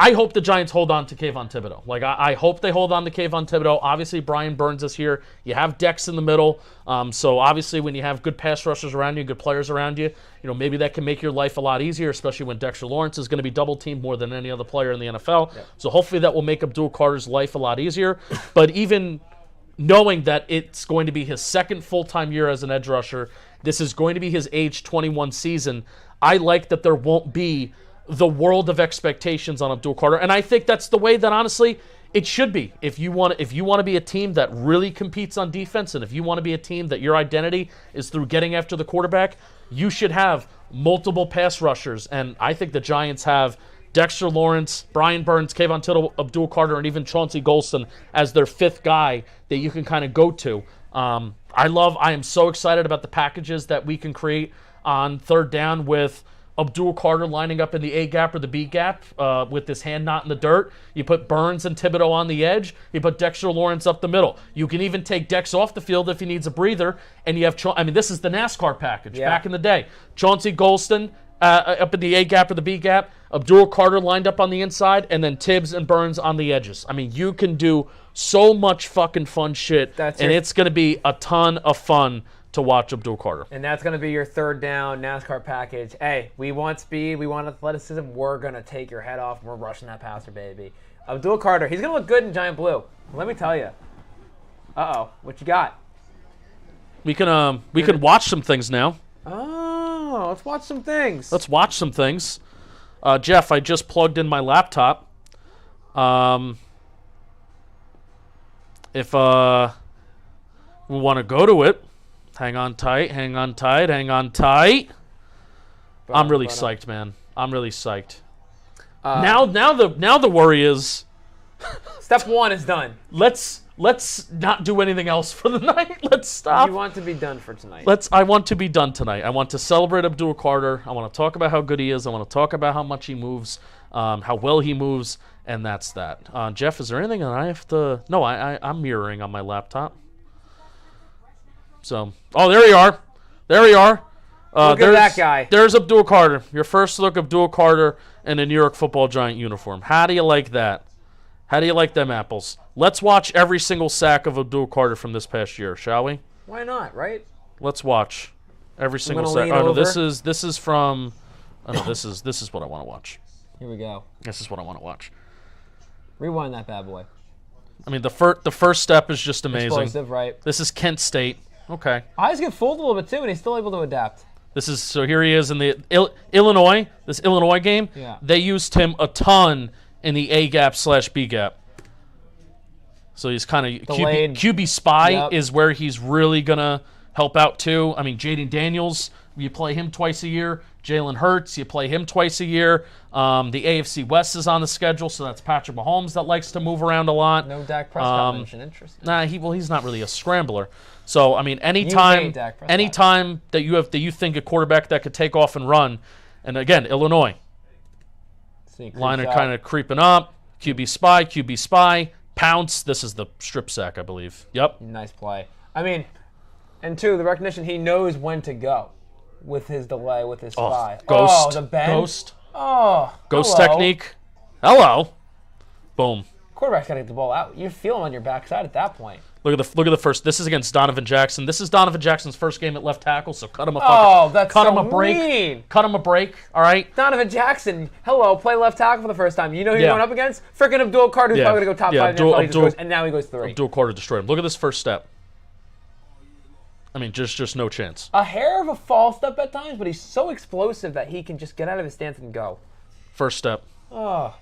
I hope the Giants hold on to Kayvon Thibodeau. Like, I hope they hold on to Kayvon Thibodeau. Obviously, Brian Burns is here. You have Dex in the middle. So, obviously, when you have good pass rushers around you, good players around you, maybe that can make your life a lot easier, especially when Dexter Lawrence is going to be double-teamed more than any other player in the NFL. Yeah. So, hopefully, that will make Abdul Carter's life a lot easier. But even knowing that it's going to be his second full-time year as an edge rusher, this is going to be his age 21 season, I like that there won't be the world of expectations on Abdul Carter, and I think that's the way that honestly it should be. If you want to be a team that really competes on defense, and if you want to be a team that your identity is through getting after the quarterback, you should have multiple pass rushers. And I think the Giants have Dexter Lawrence, Brian Burns, Kayvon Thibodeau, Abdul Carter, and even Chauncey Golston as their fifth guy that you can kind of go to. I am so excited about the packages that we can create on third down with Abdul Carter lining up in the A gap or the B gap with this hand not in the dirt. You put Burns and Thibodeau on the edge. You put Dexter Lawrence up the middle. You can even take Dex off the field if he needs a breather. And you have, this is the NASCAR package back in the day. Chauncey Golston up in the A gap or the B gap. Abdul Carter lined up on the inside, and then Tibbs and Burns on the edges. You can do so much fucking fun shit, it's going to be a ton of fun to watch Abdul Carter. And that's going to be your third down NASCAR package. Hey, we want speed, we want athleticism, we're going to take your head off, we're rushing that passer, baby. Abdul Carter, he's going to look good in giant blue. Let me tell you. Uh-oh, what you got? We can watch some things now. Oh, let's watch some things. Let's watch some things. Jeff, I just plugged in my laptop. If we want to go to it, hang on tight. I'm really psyched, man. I'm really psyched. Now the worry is step one is done. Let's let's not do anything else for the night. Let's stop. You want to be done for tonight. I want to be done tonight. I want to celebrate Abdul Carter. I want to talk about how good he is. I want to talk about how much he moves, how well he moves, and that's that. Jeff, is there anything that I have to... No, I'm mirroring on my laptop. So, there you are. There you are. Look at that guy. There's Abdul Carter. Your first look of Abdul Carter in a New York Football Giant uniform. How do you like that? How do you like them apples? Let's watch every single sack of Abdul Carter from this past year, shall we? Why not, right? Let's watch every single gonna sack. lean Oh no, over. this is from. Oh no, this is what I want to watch. Here we go. This is what I want to watch. Rewind that bad boy. I mean, the first step is just amazing. Explosive, right? This is Kent State. Okay. Eyes get fooled a little bit too, and he's still able to adapt. So here he is in the Illinois. This Illinois game. Yeah. They used him a ton in the A gap / B gap. So he's kind of Delayed. QB spy Yep. is where he's really gonna help out too. I mean, Jaden Daniels, you play him twice a year. Jalen Hurts, you play him twice a year. The AFC West is on the schedule, so that's Patrick Mahomes that likes to move around a lot. No Dak Prescott mention. Interesting. Nah, he's not really a scrambler. So I mean, hate anytime Dak Prescott. that you think a quarterback that could take off and run, and again, Illinois line are kind of creeping up. QB spy, pounce. This is the strip sack, I believe. Yep. Nice play. I mean, and two, the recognition, he knows when to go with his delay, with his spy. Ghost. The bend. Ghost. Oh, Ghost hello. technique. Hello. Boom. Quarterback's got to get the ball out. You feel him on your backside at that point. Look at the first. This is against Donovan Jackson. This is Donovan Jackson's first game at left tackle. So cut him a break. mean. Cut him a break. All right. Donovan Jackson, hello, play left tackle for the first time. You know who you're going up against? Freaking Abdul Carter, who's probably going to go top 5 in the NFL. And now he goes 3. Abdul Carter destroyed him. Look at this first step. I mean, just no chance. A hair of a false step at times, but he's so explosive that he can just get out of his stance and go. First step. Oh.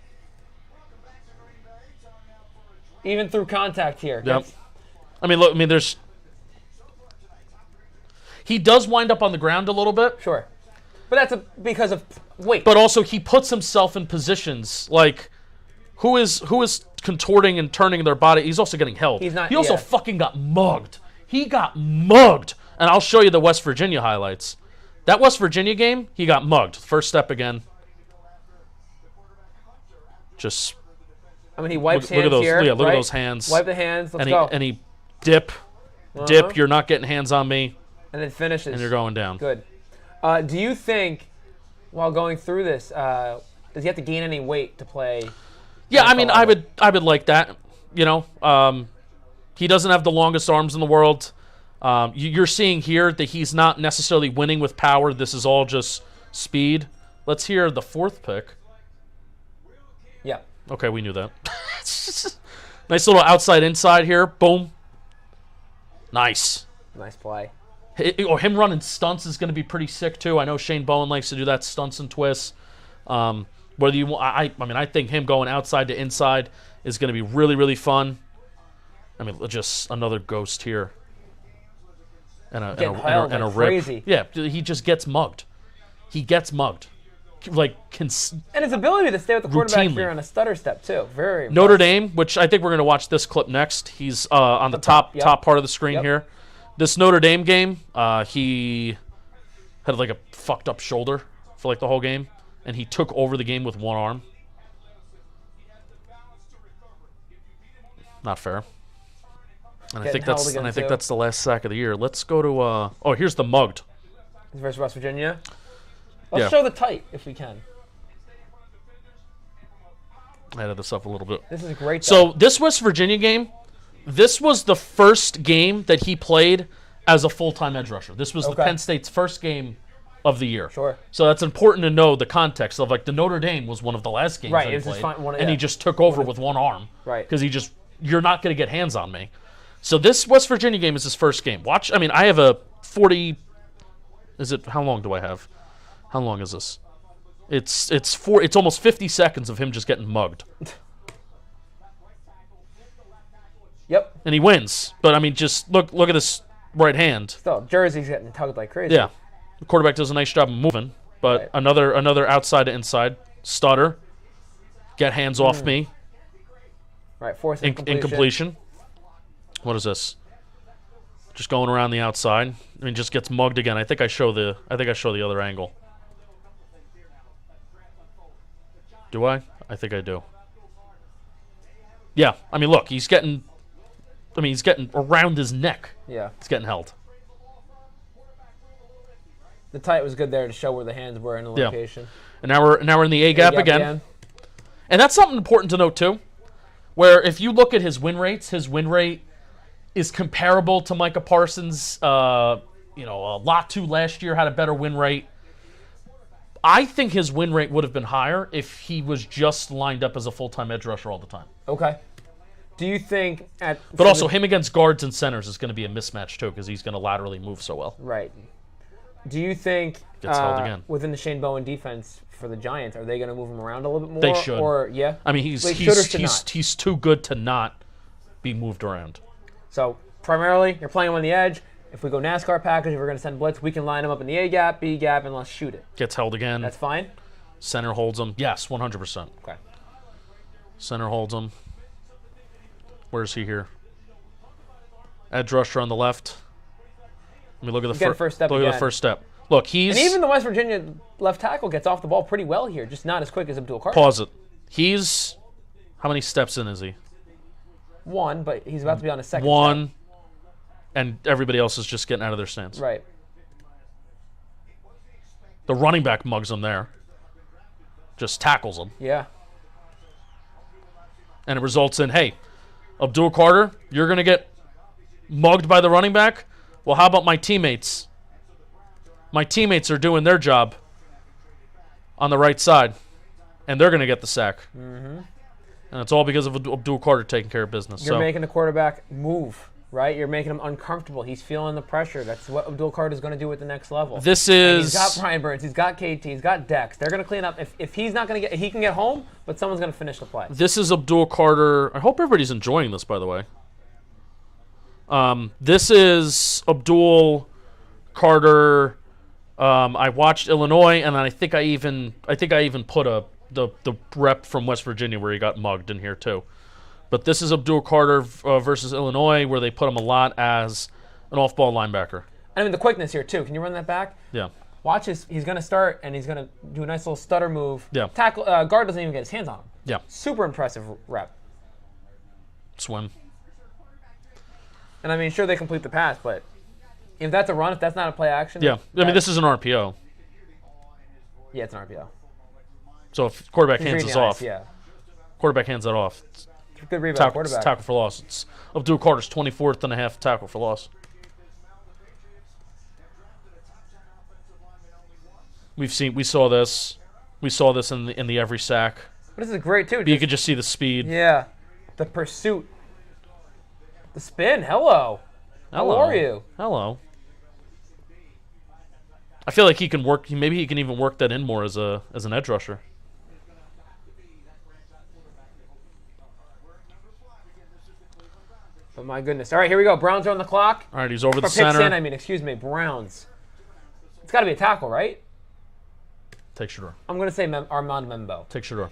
Even through contact here. Yep. There's. He does wind up on the ground a little bit. Sure. But that's because of weight. But also he puts himself in positions like who is contorting and turning their body. He's also getting held. He's not. He also fucking got mugged. He got mugged. And I'll show you the West Virginia highlights. That West Virginia game, he got mugged. First step again. Just. I mean, he wipes look hands at those, here. Yeah, look right? at those hands. Wipe the hands. Let's go. And he dip. You're not getting hands on me. And then finishes. And you're going down. Good. Do you think, while going through this, does he have to gain any weight to play? Yeah, I mean, I would like that. You know, he doesn't have the longest arms in the world. You're seeing here that he's not necessarily winning with power. This is all just speed. Let's hear the fourth pick. Yeah. Okay, we knew that. Nice little outside-inside here. Boom. Nice. Nice play. Him running stunts is going to be pretty sick, too. I know Shane Bowen likes to do that, stunts and twists. I think him going outside to inside is going to be really, really fun. I mean, just another ghost here. And a rip. Crazy. Yeah, he just gets mugged. He gets mugged. And his ability to stay with the quarterback routinely. here on a stutter step, too. Very Notre impressive. Dame, which I think we're going to watch this clip next. He's on the top part of the screen here. This Notre Dame game, he had like a fucked up shoulder for like the whole game, and he took over the game with one arm. Not fair. And I think that's the last sack of the year. Let's go to here's the mugged. Versus West Virginia. Let's show the tight if we can. I added this up a little bit. This is great. So this West Virginia game, this was the first game that he played as a full-time edge rusher. This was the Penn State's first game of the year. Sure. So that's important to know the context of like the Notre Dame was one of the last games that he played, and he just took over with one arm. Right. Because you're not going to get hands on me. So this West Virginia game is his first game. Watch. I mean, I have a 40. How long do I have? How long is this? It's almost 50 seconds of him just getting mugged. Yep. And he wins. But I mean, just look at this right hand. Still, Jersey's getting tugged like crazy. Yeah. The quarterback does a nice job of moving, but another outside to inside stutter. Get hands off me. Right. Force Incompletion. What is this? Just going around the outside. I mean, just gets mugged again. I think I show the other angle. Do I? I think I do. Yeah. I mean, look, he's getting around his neck. Yeah. He's getting held. The tight was good there to show where the hands were in the location. And now we're in the A gap again. And that's something important to note too, where if you look at his win rates, his win rate is comparable to Micah Parsons. Latu last year had a better win rate. I think his win rate would have been higher if he was just lined up as a full-time edge rusher all the time. Okay. Do you think But also, him against guards and centers is going to be a mismatch too, because he's going to laterally move so well. Right. Do you think Gets held again. within the Shane Bowen defense for the Giants, are they going to move him around a little bit more? They should. Or yeah. I mean, he's too good to not be moved around. So primarily, you're playing him on the edge. If we go NASCAR package, if we're going to send blitz, we can line him up in the A gap, B gap, and let's shoot it. Gets held again. That's fine. Center holds him. Yes, 100%. Okay. Center holds him. Where's he here? Edge rusher on the left. Let me look at the first step. Look at the first step. Look, he's... And even the West Virginia left tackle gets off the ball pretty well here, just not as quick as Abdul Carter. Pause it. He's... How many steps in is he? One, but he's about to be on his second One. step. And everybody else is just getting out of their stance. Right. The running back mugs him there. Just tackles him. Yeah. And it results in, hey, Abdul Carter, you're going to get mugged by the running back? Well, how about my teammates? My teammates are doing their job on the right side, and they're going to get the sack. Mm-hmm. And it's all because of Abdul Carter taking care of business. You're making the quarterback move, right? You're making him uncomfortable. He's feeling the pressure. That's what Abdul Carter is going to do at the next level. This And is... he's got Brian Burns. He's got KT. He's got Dex. They're going to clean up. If he's not going to get... He can get home, but someone's going to finish the play. This is Abdul Carter. I hope everybody's enjoying this, by the way. This is Abdul Carter. I watched Illinois, and I think I even put the rep from West Virginia where he got mugged in here too. But this is Abdul Carter versus Illinois, where they put him a lot as an off-ball linebacker. I mean, the quickness here too. Can you run that back? Yeah. Watch his. He's going to start, and he's going to do a nice little stutter move. Yeah. Tackle. Guard doesn't even get his hands on him. Yeah. Super impressive rep. Swim. And I mean, sure they complete the pass, but if that's a run, if that's not a play action. Yeah. I mean, this is an RPO. Yeah, it's an RPO. So if quarterback He's hands reading us the off, eyes, yeah. Quarterback hands that off. It's Good rebound, tackle, quarterback. it's tackle for loss. It's Abdul Carter's 24th and a half tackle for loss. We saw this in the every sack. But this is great too. But you could just see the speed. Yeah, the pursuit, the spin. Hello. How are you? Hello. I feel like he can work. Maybe he can even work that in more as an edge rusher. But my goodness. All right, here we go. Browns are on the clock. All right, he's over the For picks center. in, excuse me, Browns. It's got to be a tackle, right? Take Shador. I'm going to say Armand Membo. Take Shador.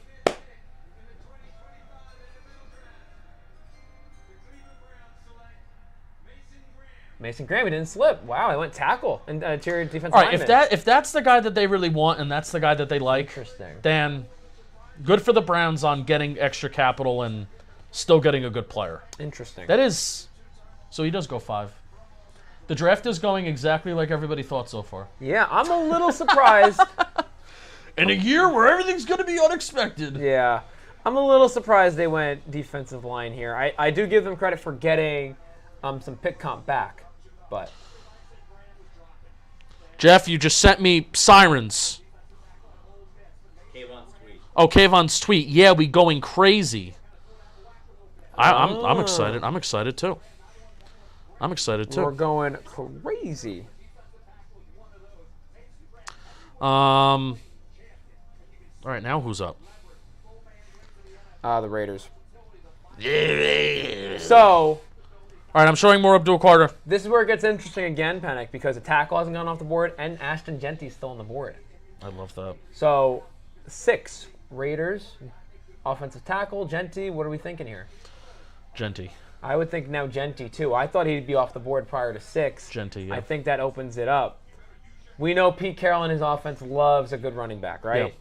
Mason Graham, he didn't slip. Wow, he went tackle and interior defensive All right, lineman. if that's the guy that they really want and that's the guy that they like, Interesting. then good for the Browns on getting extra capital and still getting a good player. Interesting. That is, so he does go 5. The draft is going exactly like everybody thought so far. Yeah, I'm a little surprised. In a year where everything's going to be unexpected. Yeah, I'm a little surprised they went defensive line here. I do give them credit for getting some pick comp back, but Jeff, you just sent me sirens. Kayvon's tweet. Oh, Kayvon's tweet. Yeah, we going crazy. I'm excited. I'm excited too. we're going crazy. All right, now who's up? The Raiders. So All right, I'm showing more Abdul Carter. this is where it gets interesting again, Penik, because the tackle hasn't gone off the board and Ashton Genty's still on the board. I love that. So 6 Raiders, offensive tackle, Genty. What are we thinking here? Genty. I would think now Genty, too. I thought he'd be off the board prior to 6. Genty, yeah. I think that opens it up. We know Pete Carroll and his offense loves a good running back, right? Yeah.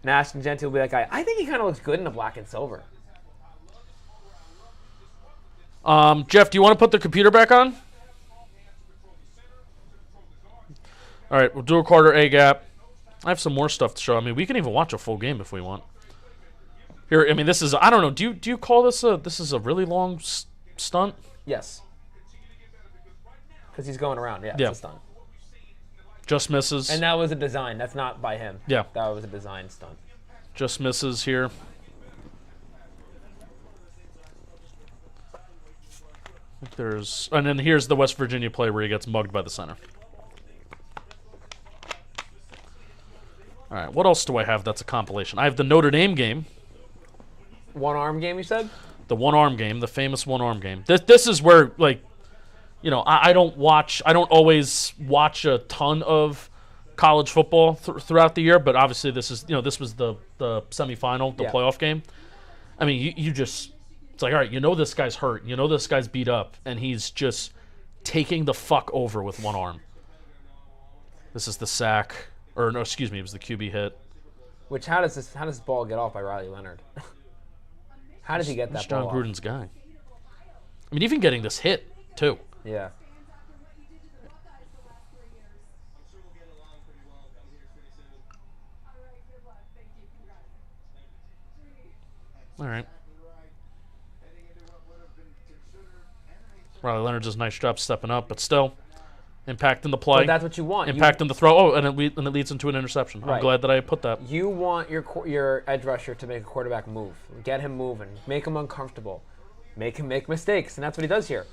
And Ashton Genty will be that guy. I think he kind of looks good in the black and silver. Jeff, do you want to put the computer back on? All right, we'll do a quarter A gap. I have some more stuff to show. I mean, we can even watch a full game if we want. Here, I mean, this is, I don't know, do you call this this is a really long stunt? Yes. Because he's going around. Yeah, Yeah. it's a stunt. Just misses. And that was a design. That's not by him. Yeah. That was a design stunt. Just misses here. And then here's the West Virginia play where he gets mugged by the center. All right, what else do I have that's a compilation? I have the Notre Dame game. One-arm game, you said? The one-arm game, the famous one-arm game. This is where, like, you know, I don't always watch a ton of college football throughout the year, but obviously this was the semifinal, the playoff game. I mean, you just, it's like, all right, you know this guy's hurt, you know this guy's beat up, and he's just taking the fuck over with one arm. This is the sack, or no, excuse me, it was the QB hit. Which, how does this ball get off by Riley Leonard? How does he get that That's ball John off? Gruden's guy. I mean, even getting this hit, too. Yeah. All right. Riley Leonard does a nice job stepping up, but still, impact in the play. But that's what you want. Impact in the throw. Oh, and it leads into an interception. I'm Right. glad that I put that. You want your edge rusher to make a quarterback move. Get him moving. Make him uncomfortable. Make him make mistakes. And that's what he does here.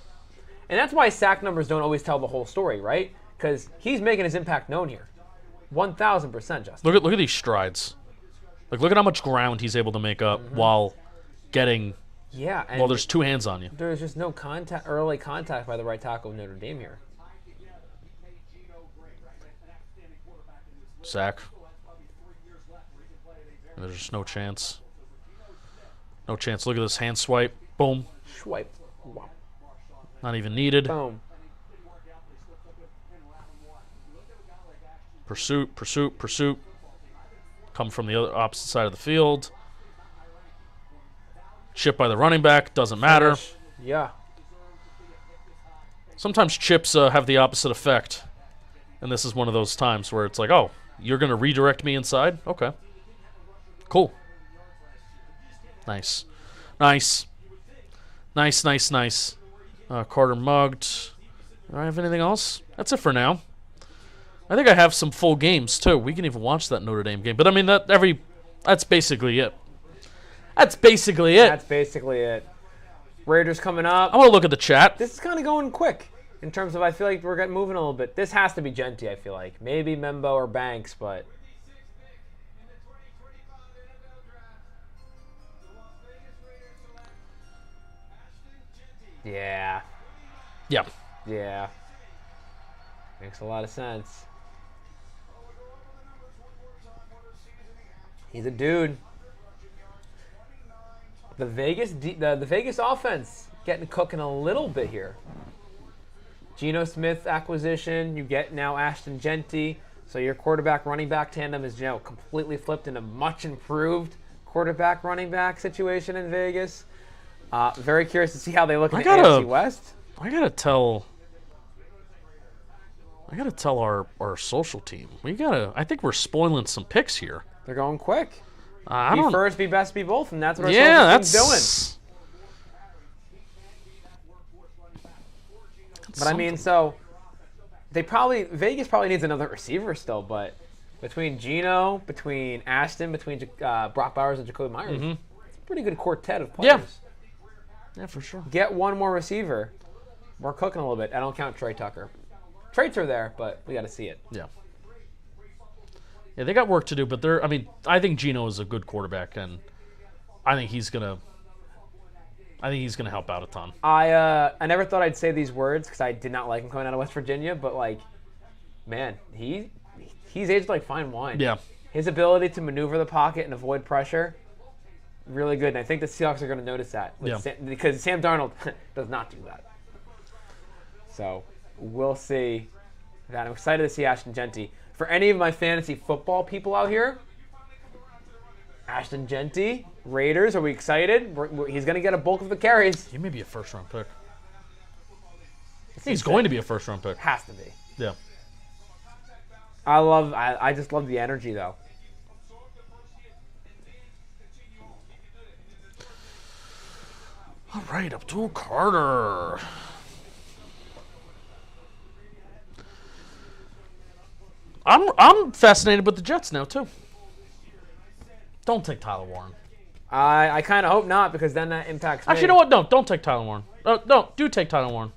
And that's why sack numbers don't always tell the whole story, right? Because he's making his impact known here. 1,000%, Justin. Look at these strides. Like, look at how much ground he's able to make up while getting. Yeah. And Well, there's two hands on you. there's just no early contact by the right tackle of Notre Dame here. Sack. And there's just no chance. No chance. Look at this hand swipe. Boom. Swipe. Wow. Not even needed. Boom. Pursuit. Come from the other opposite side of the field. Chip by the running back. Doesn't matter. Finish. Yeah. Sometimes chips have the opposite effect. And this is one of those times where it's like, oh, you're going to redirect me inside? Okay. Cool. Nice. Carter mugged. Do I have anything else? That's it for now. I think I have some full games, too. We can even watch that Notre Dame game. But, I mean, that's basically it. That's basically it. Raiders coming up. I want to look at the chat. This is kind of going quick in terms of I feel like we're getting moving a little bit. This has to be Genty, I feel like. Maybe Membo or Banks, but... Yeah. Yeah. Makes a lot of sense. He's a dude. The Vegas offense getting cooking a little bit here. Geno Smith acquisition. You get now Ashton Genty. So your quarterback running back tandem is now completely flipped in a much improved quarterback running back situation in Vegas. Very curious to see how they look in the AFC West. I gotta tell our social team. I think we're spoiling some picks here. They're going quick. I Be don't. first, be best, be both, and that's what our Yeah, social team's doing. But I mean, so Vegas probably needs another receiver still, but between Geno, between Ashton, between Brock Bowers and Jacoby Myers, it's a pretty good quartet of players. Yeah, for sure. Get one more receiver. We're cooking a little bit. I don't count Trey Tucker. Traits are there, but we got to see it. Yeah. Yeah, they got work to do, but I think Geno is a good quarterback, and I think he's gonna help out a ton. I never thought I'd say these words because I did not like him coming out of West Virginia, but man, he's aged like fine wine. Yeah. His ability to maneuver the pocket and avoid pressure, Really good, and I think the Seahawks are going to notice that because Sam Darnold does not do that. So we'll see that. I'm excited to see Ashton Genty. For any of my fantasy football people out here, Ashton Genty, Raiders, are we excited? He's going to get a bulk of the carries. He may be a first-round pick. He's going to be a first-round pick. Has to be. Yeah. I just love the energy, though. All right, Abdul Carter. I'm fascinated with the Jets now too. Don't take Tyler Warren. I kind of hope not, because then that impacts me. Actually, you know what? No, don't take Tyler Warren. No, do take Tyler Warren.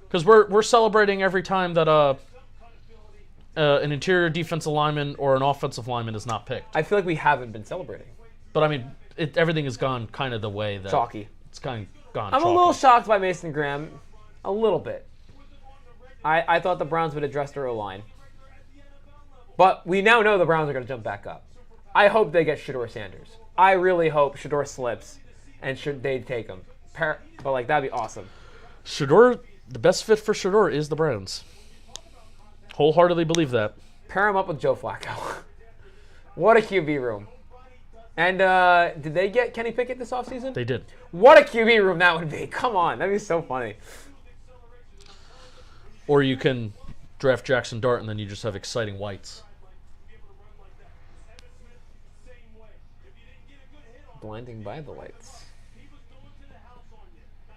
Because we're celebrating every time that an interior defensive lineman or an offensive lineman is not picked. I feel like we haven't been celebrating. But I mean, everything has gone kind of the way that Chalky. It's kind of gone. I'm chalky. a little shocked by Mason Graham, a little bit. I thought the Browns would address their O-line. But we now know the Browns are going to jump back up. I hope they get Shedeur Sanders. I really hope Shedeur slips and they take him. But that'd be awesome. Shedeur, the best fit for Shedeur is the Browns. Wholeheartedly believe that. Pair him up with Joe Flacco. What a QB room. And did they get Kenny Pickett this offseason? They did. What a QB room that would be. Come on. That'd be so funny. Or you can draft Jackson Dart and then you just have exciting whites. Blinding by the lights.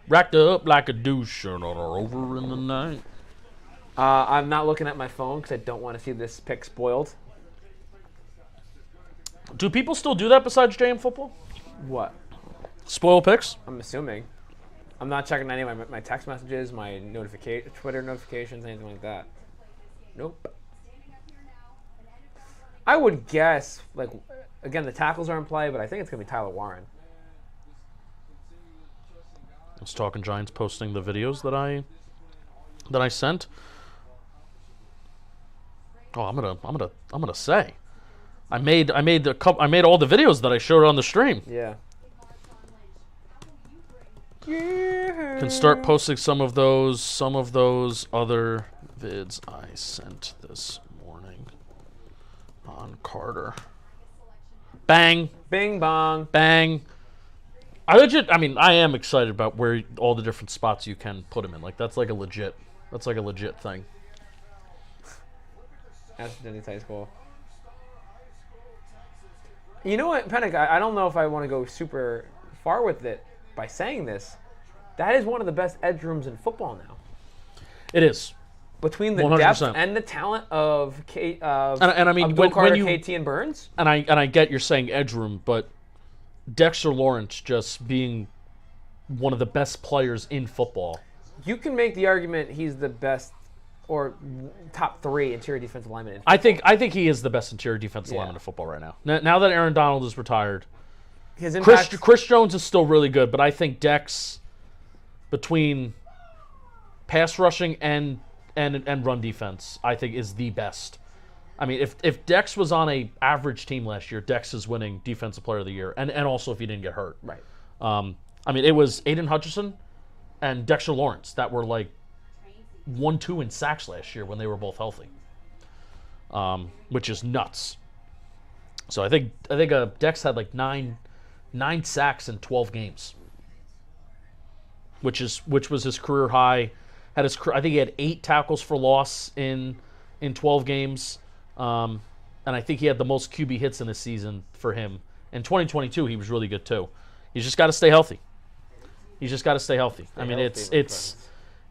Racked up like a douche over in the night. I'm not looking at my phone because I don't want to see this pick spoiled. Do people still do that besides JM Football? What? Spoil picks? I'm assuming. I'm not checking any of my text messages, my Twitter notifications, anything like that. Nope. I would guess, again, the tackles are in play, but I think it's going to be Tyler Warren. It's Talking Giants posting the videos that I sent. Oh, I'm gonna say, I made all the videos that I showed on the stream. Yeah. Can start posting some of those other vids I sent this morning on Carter. Bang. Bing bong. Bang. I am excited about where all the different spots you can put him in. That's like a legit thing. That's Denny's high school. You know what, Penik, I don't know if I want to go super far with it by saying this. That is one of the best edge rooms in football now. It is. Between the 100%. depth and the talent of Abdul Carter, KT, and Burns. And I get you're saying edge room, but Dexter Lawrence just being one of the best players in football. You can make the argument he's the best or top 3 interior defensive lineman in football. I think he is the best interior defensive lineman in football right now. Now that Aaron Donald is retired, his impact, Chris Jones is still really good, but I think Dex, between pass rushing and run defense, I think is the best. I mean, if Dex was on a average team last year, Dex is winning Defensive Player of the Year, and also if he didn't get hurt. Right. It was Aiden Hutchinson and Dexter Lawrence that were 1-2 in sacks last year when they were both healthy, which is nuts. So I think Dex had 9 sacks in 12 games, which was his career high. I think he had 8 tackles for loss in 12 games. And I think he had the most QB hits in a season for him. In 2022, he was really good too. He's just got to stay healthy.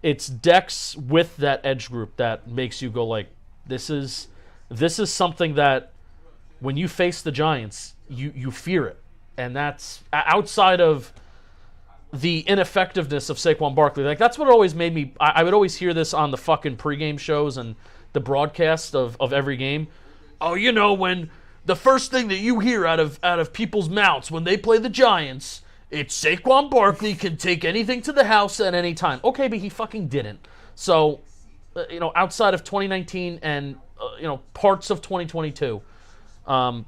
It's Dex with that edge group that makes you go this is something that when you face the Giants, you fear it. And that's outside of the ineffectiveness of Saquon Barkley. That's what always made me. I would always hear this on the fucking pregame shows and the broadcast of every game. Oh, when the first thing that you hear out of people's mouths when they play the Giants, it's Saquon Barkley can take anything to the house at any time. Okay, but he fucking didn't. So, outside of 2019 and parts of 2022,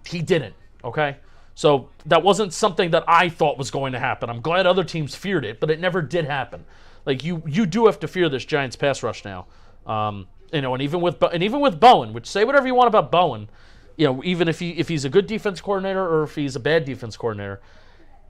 he didn't. Okay, So that wasn't something that I thought was going to happen. I'm glad other teams feared it, but it never did happen. Like you do have to fear this Giants pass rush now. And even with Bowen, which say whatever you want about Bowen, even if he's a good defense coordinator or if he's a bad defense coordinator,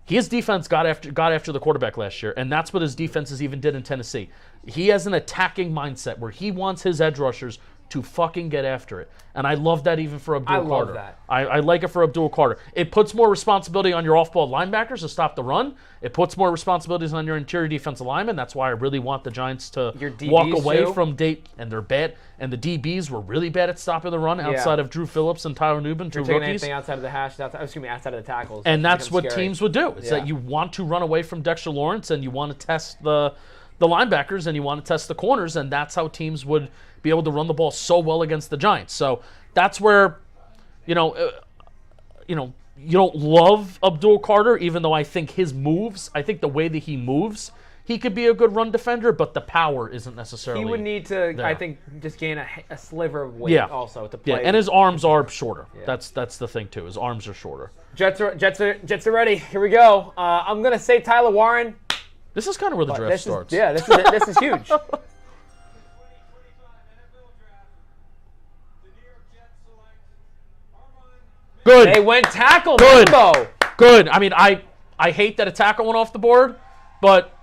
his defense got after the quarterback last year, and that's what his defenses even did in Tennessee. He has an attacking mindset where he wants his edge rushers to fucking get after it. And I love that even for Abdul Carter. Love that. I like it for Abdul Carter. It puts more responsibility on your off-ball linebackers to stop the run. It puts more responsibilities on your interior defensive linemen. That's why I really want the Giants to walk away from date. And they're bad. And the DBs were really bad at stopping the run outside of Drew Phillips and Tyler Nubin, two rookies. Anything outside of the hash, outside of the tackles. And that's what teams would do. It's that you want to run away from Dexter Lawrence and you want to test the linebackers and you want to test the corners, and that's how teams would be able to run the ball so well against the Giants. So that's where, you don't love Abdul Carter, even though I think the way that he moves, he could be a good run defender, but the power isn't necessarily He would need to, there. I think, just gain a sliver of weight also to play. Yeah, and his arms are shorter. Yeah. That's the thing, too. His arms are shorter. Jets are ready. Here we go. I'm going to say Tyler Warren. This is kind of where the draft starts. This is huge. Good. They went tackle. Good. Jimbo. Good. I mean, I hate that a tackle went off the board, but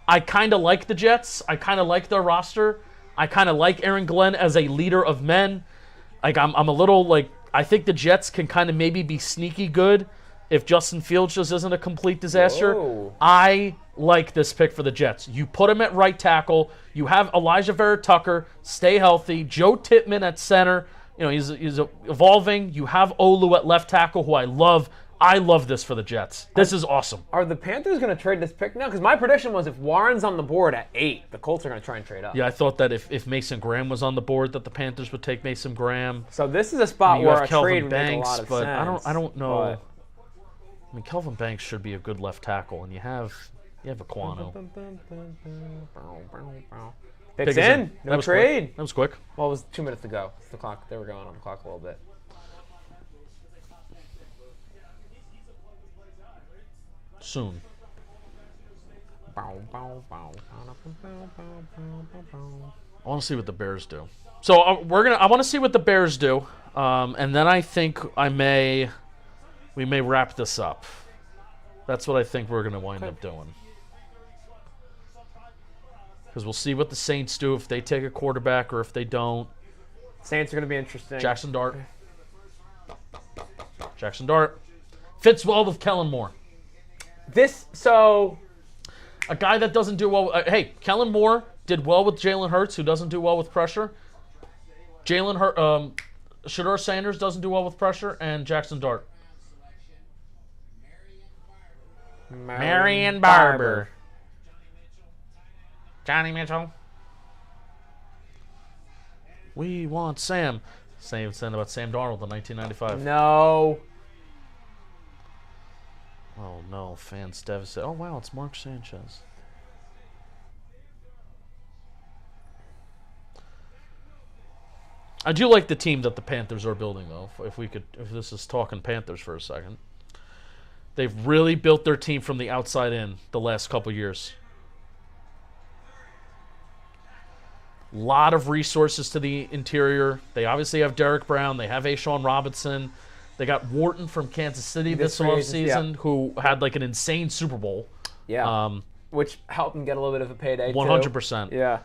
I kind of like the Jets. I kind of like their roster. I kind of like Aaron Glenn as a leader of men. Like I'm a little like I think the Jets can kind of maybe be sneaky good if Justin Fields just isn't a complete disaster. Whoa. I like this pick for the Jets. You put him at right tackle. You have Elijah Vera-Tucker, stay healthy. Joe Tippmann at center. He's evolving. You have Olu at left tackle, who I love. I love this for the Jets. This is awesome. Are the Panthers going to trade this pick now? Because my prediction was if Warren's on the board at 8, the Colts are going to try and trade up. Yeah, I thought that if Mason Graham was on the board, that the Panthers would take Mason Graham. So this is a spot where a trade would make a Banks, lot of but sense. I don't know. But I mean, Kelvin Banks should be a good left tackle, and you have Aquano. Picks in. No trade. That was quick. Well, it was 2 minutes to go. It's the clock. They were going on the clock a little bit. Soon. I want to see what the Bears do. So I want to see what the Bears do, and then I think we may wrap this up. That's what I think we're going to wind up doing. Because we'll see what the Saints do, if they take a quarterback or if they don't. Saints are going to be interesting. Jackson Dart. Fits well with Kellen Moore. A guy that doesn't do well. Kellen Moore did well with Jalen Hurts, who doesn't do well with pressure. Shedeur Sanders doesn't do well with pressure, and Jackson Dart. Marion Barber. Johnny Mitchell. We want Sam. Same thing about Sam Darnold in 1995. No. Oh no, fans devastated. Oh wow, it's Mark Sanchez. I do like the team that the Panthers are building, though. If this is talking Panthers for a second, they've really built their team from the outside in the last couple years. A lot of resources to the interior. They obviously have Derek Brown. They have Ashawn Robinson. They got Wharton from Kansas City this offseason, who had like an insane Super Bowl. Yeah. Which helped them get a little bit of a payday, 100%. too. Yeah.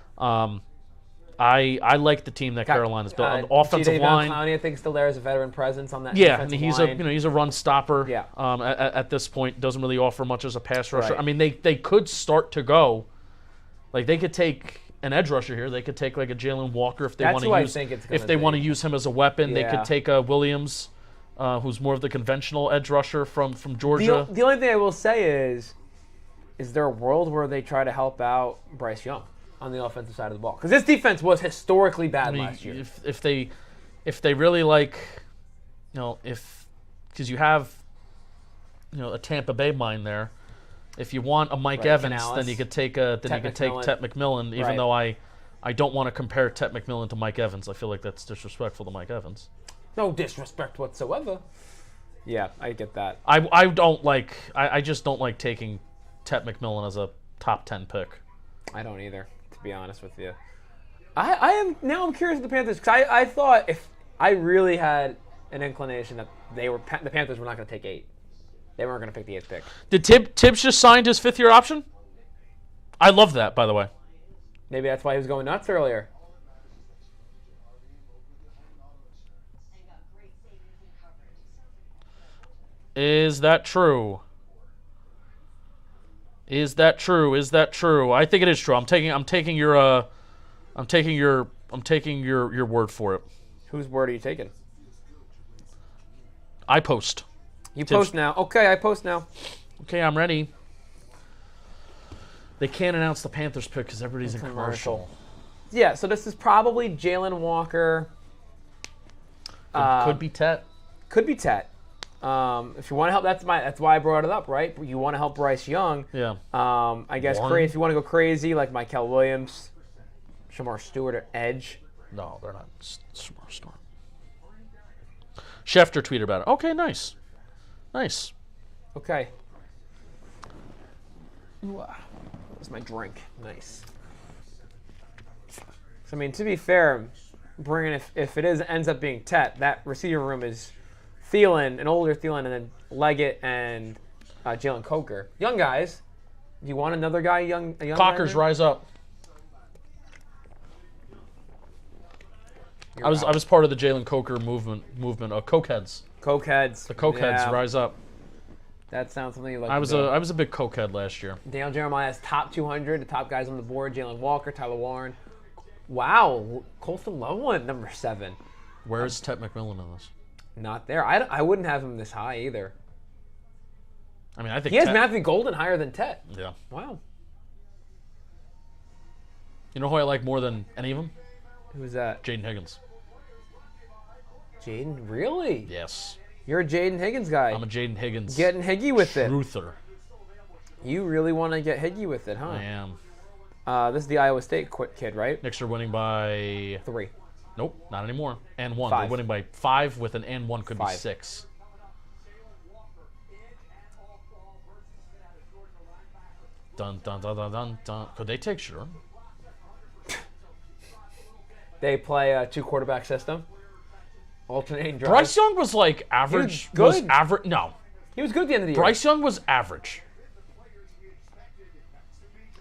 I like the team that Carolina's built. On the offensive line, Clowney, I think, still there as a veteran presence on that. Yeah, and he's a run stopper. Yeah. At this point, doesn't really offer much as a pass rusher. Right. I mean, they could start to go, like they could take an edge rusher here. They could take like a Jalen Walker if they want to use. If they want to use him as a weapon, they could take a Williams, who's more of the conventional edge rusher from Georgia. The only thing I will say is there a world where they try to help out Bryce Young on the offensive side of the ball? Because this defense was historically bad last year. If they really like, because you have, a Tampa Bay mind there. If you want a Mike Evans, then you could take Tet McMillan. Even though I don't want to compare Tet McMillan to Mike Evans. I feel like that's disrespectful to Mike Evans. No disrespect whatsoever. Yeah, I get that. I just don't like taking Tet McMillan as a top 10 pick. I don't either, to be honest with you. I'm curious with the Panthers because I thought if I really had an inclination that the Panthers were not going to take 8. They weren't going to pick the 8th pick. Did Tibbs just signed his 5th-year option? I love that, by the way. Maybe that's why he was going nuts earlier. Is that true? Is that true? Is that true? I think it is true. I'm taking your word for it. Whose word are you taking? I post. You post now. Okay, I post now. Okay, I'm ready. They can't announce the Panthers pick because everybody's in commercial. Yeah, so this is probably Jalen Walker. Could be Tet. Could be Tet. If you want to help, that's why I brought it up, right? You want to help Bryce Young. Yeah. I guess if you want to go crazy, like Michael Williams, Shamar Stewart at edge. No, they're not Shamar Stewart. Schefter tweeted about it. Okay, nice. Nice. Okay. That's my drink. Nice. So, I mean, to be fair, bringing if it ends up being Tet, that receiver room is Thielen, an older Thielen, and then Leggett and Jalen Coker. Young guys. Do you want another guy? A young Cockers, rise up. I was part of the Jalen Coker movement of Cokeheads. Cokeheads. The Cokeheads, rise up. That sounds something you like. I was a big Cokehead last year. Daniel Jeremiah is top 200. The top guys on the board: Jalen Walker, Tyler Warren. Wow, Colston Love went number 7. Where is Tet McMillan in this? Not there. I wouldn't have him this high either. I mean, I think he has Matthew Golden higher than Tet. Yeah. Wow. You know who I like more than any of them? Who's that? Jaden Higgins. Jaden, really? Yes. You're a Jaden Higgins guy. I'm a Jaden Higgins. Getting Higgy with it. Truther. You really want to get Higgy with it, huh? I am. This is the Iowa State kid, right? Knicks are winning by 3. Nope, not anymore. And 1. 5. They're winning by 5 with an and 1 could 5. be 6. Dun dun dun dun dun dun. Could they take Sherman? They play a 2-quarterback system. Alternating drives. Bryce Young was like average. He was good. Was average. No. He was good at the end of the year. Bryce Young was average.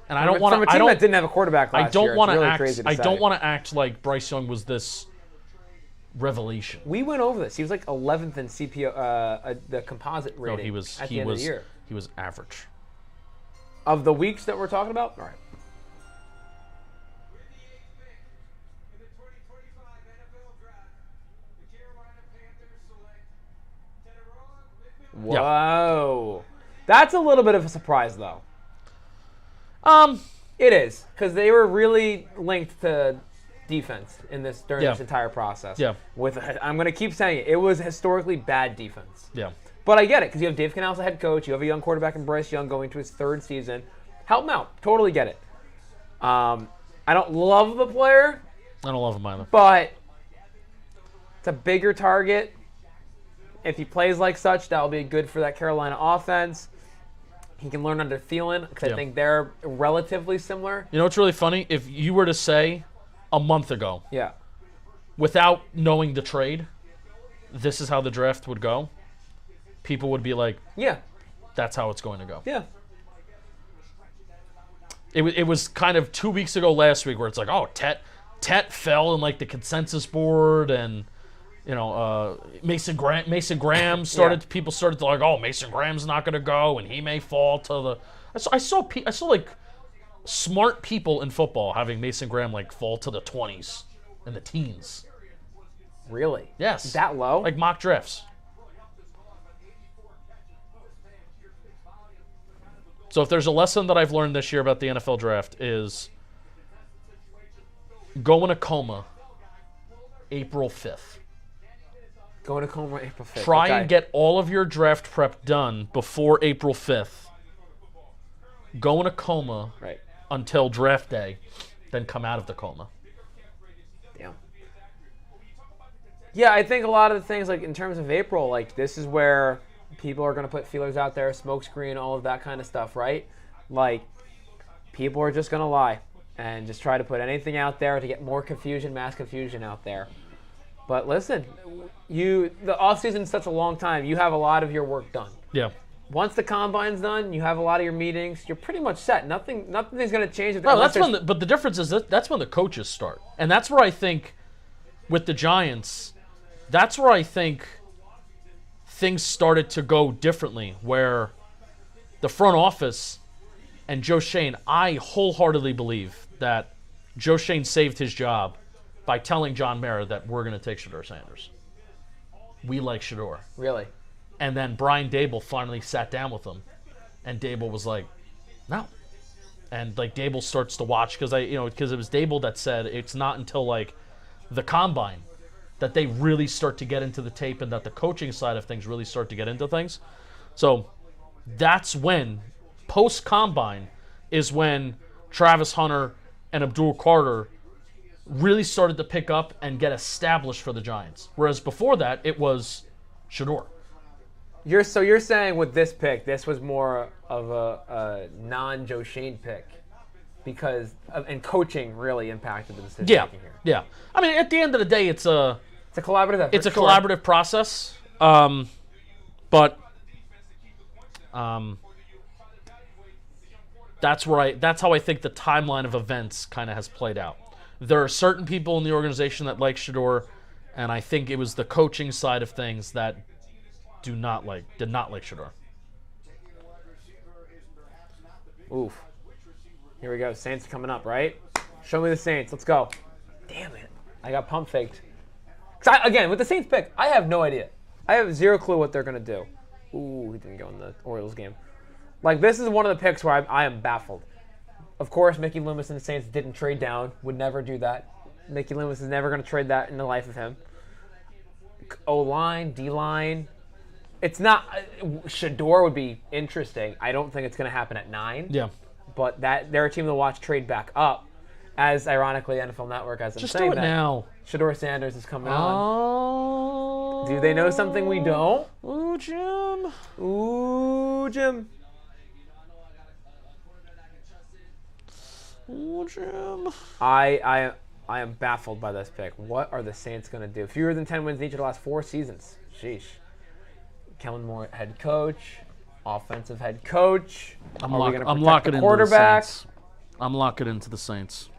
And I From don't want a to. team that didn't have a quarterback last I don't year, want it's to really act. crazy to I say. don't want to act like Bryce Young was this revelation. We went over this. He was like 11th in CPO, the composite rating. No, he was. At He the end was. of the year. He was average. Of the weeks that we're talking about, all right. In the 2025 NFL Draft, the Carolina Panthers select Teteron McMillan. Whoa. That's a little bit of a surprise, though. It is, because they were really linked to defense during Yeah. this entire process. Yeah. I'm going to keep saying it. It was historically bad defense. Yeah. But I get it, because you have Dave Canales, the head coach. You have a young quarterback in Bryce Young going to his 3rd season. Help him out. Totally get it. I don't love the player, I don't love him either. but it's a bigger target. If he plays like such, that'll be good for that Carolina offense. He can learn under Thielen, because I think they're relatively similar. You know what's really funny? If you were to say a month ago, Yeah. without knowing the trade, this is how the draft would go, people would be like, Yeah. that's how it's going to go. Yeah. It was kind of 2 weeks ago last week where it's like, oh, Tet fell in like the consensus board, and you know Mason Graham started. Yeah. People started to like, oh, Mason Graham's not going to go, and he may fall to the. I saw like smart people in football having Mason Graham like fall to the 20s and the teens. Really? Yes. That low? Like mock drafts. So if there's a lesson that I've learned this year about the NFL draft is go in a coma April 5th. Going to coma April 5th. Try okay. and get all of your draft prep done before April 5th. Go in a coma Right. until draft day, then come out of the coma. Damn. Yeah, I think a lot of the things, like in terms of April, like this is where people are going to put feelers out there, smokescreen, all of that kind of stuff, right? Like, people are just going to lie and just try to put anything out there to get more confusion, mass confusion out there. But listen, the offseason is such a long time. You have a lot of your work done. Yeah. Once the combine's done, you have a lot of your meetings. You're pretty much set. Nothing's going to change. No, but the difference is that's when the coaches start, and that's where I think with the Giants, that's where I think things started to go differently. Where the front office and Joe Schoen, I wholeheartedly believe that Joe Schoen saved his job by telling John Mara that we're going to take Shedeur Sanders. We like Shedeur. Really? And then Brian Dable finally sat down with him, and Dable was like, "No." And like Dable starts to watch because it was Dable that said it's not until like the combine that they really start to get into the tape and that the coaching side of things really start to get into things. So that's when post combine is when Travis Hunter and Abdul Carter really started to pick up and get established for the Giants. Whereas before that, it was Shedeur. You're saying with this pick, this was more of a non-Joe Schoen pick and coaching really impacted the decision making here. Yeah. I mean, at the end of the day, it's a collaborative effort. It's a collaborative process. But that's how I think the timeline of events kind of has played out. There are certain people in the organization that like Shedeur, and I think it was the coaching side of things that did not like Shedeur. Oof. Here we go. Saints coming up, right? Show me the Saints. Let's go. Damn it. I got pump faked. Again, with the Saints pick, I have no idea. I have zero clue what they're going to do. Ooh, he didn't go in the Orioles game. Like, this is one of the picks where I am baffled. Of course, Mickey Loomis and the Saints didn't trade down. Would never do that. Mickey Loomis is never going to trade that in the life of him. O-line, D-line. It's not... Shedeur would be interesting. I don't think it's going to happen at 9. Yeah. But they're a team to watch trade back up. As, ironically, NFL Network has been saying that. Just do it now. Shedeur Sanders is coming on. Do they know something we don't? Ooh, Jim. Ooh, Jim. Ooh, Jim. I am baffled by this pick. What are the Saints going to do? Fewer than 10 wins in each of the last 4 seasons. Sheesh. Kellen Moore, head coach. Offensive head coach. I'm locking into quarterback. the Saints. I'm locking into the Saints.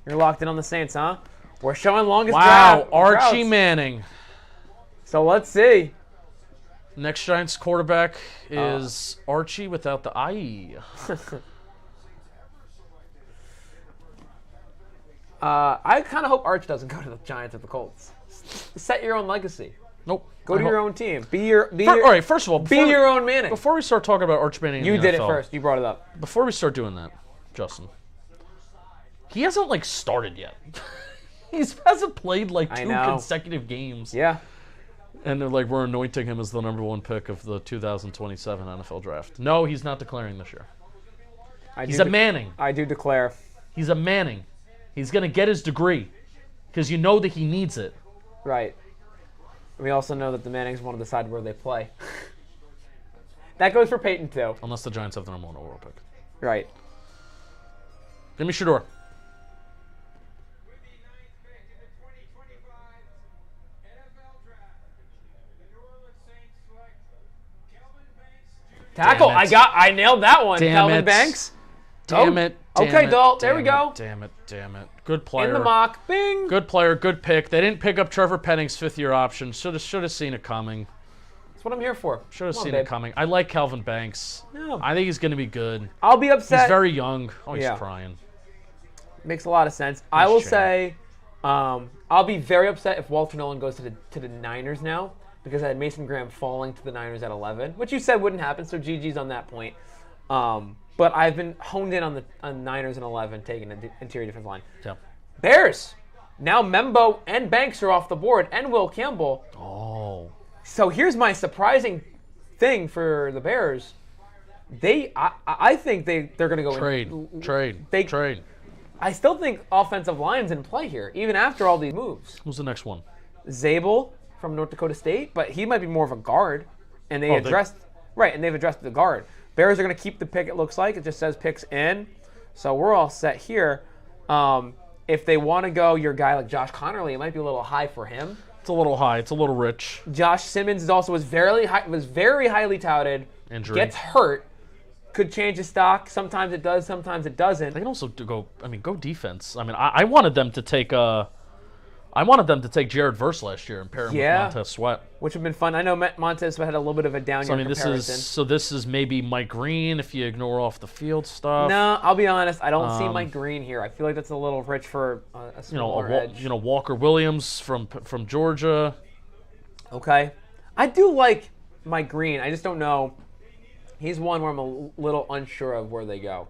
You're locked in on the Saints, huh? We're showing longest Wow, drought. Archie Manning. So let's see. Next Giants quarterback is Archie without the IE. I kind of hope Arch doesn't go to the Giants or the Colts. Set your own legacy. Nope. Go to your own team. All right, first of all, be your own Manning. Before we start talking about Arch Manning in You the did NFL, it first. You brought it up. Before we start doing that, Justin, he hasn't started yet. He hasn't played 2 consecutive games. Yeah. And they're we're anointing him as the number 1 pick of the 2027 NFL draft. No, he's not declaring this year. He's a Manning. I do declare. He's a Manning. He's going to get his degree because you know that he needs it. Right. We also know that the Mannings want to decide where they play. That goes for Peyton, too. Unless the Giants have the number 1 overall pick. Right. Give me Shedeur. With the 9th pick in the 2025 NFL Draft, the New Orleans Saints select Kelvin Banks Jr. Tackle. Damn it. I nailed that one. Damn Calvin it. Banks. Damn it. Okay, Dalt. There we go. Damn it. Good player. In the mock. Bing. Good player. Good pick. They didn't pick up Trevor Penning's 5th-year option. Should have seen it coming. That's what I'm here for. Should have Come on, seen babe. it coming. I like Calvin Banks. Yeah. I think he's going to be good. I'll be upset. He's very young. Oh, he's Yeah. crying. Makes a lot of sense. I will shame. say, I'll be very upset if Walter Nolan goes to the Niners now because I had Mason Graham falling to the Niners at 11, which you said wouldn't happen. So GG's on that point. But I've been honed in on the Niners and 11 taking the interior defensive line. Yeah. Bears. Now Membo and Banks are off the board, and Will Campbell. Oh. So here's my surprising thing for the Bears. I think they're going to go Trade. I still think offensive line's in play here, even after all these moves. Who's the next one? Zabel, from North Dakota State, but he might be more of a guard. And Oh, they've addressed the guard. Bears are going to keep the pick, it looks like. It just says picks in. So we're all set here. If they want to go your guy like Josh Connerly, it might be a little high for him. It's a little high. It's a little rich. Josh Simmons was very highly touted. Injury. Gets hurt. Could change his stock. Sometimes it does. Sometimes it doesn't. They can also go defense. I mean, I wanted them to take Jared Verse last year and pair him with Montez Sweat. Which would have been fun. I know Montez Sweat had a little bit of a down year comparison. This is maybe Mike Green if you ignore off the field stuff. No, I'll be honest. I don't see Mike Green here. I feel like that's a little rich for a smaller edge. Walker Williams from Georgia. Okay, I do like Mike Green. I just don't know. He's one where I'm a little unsure of where they go.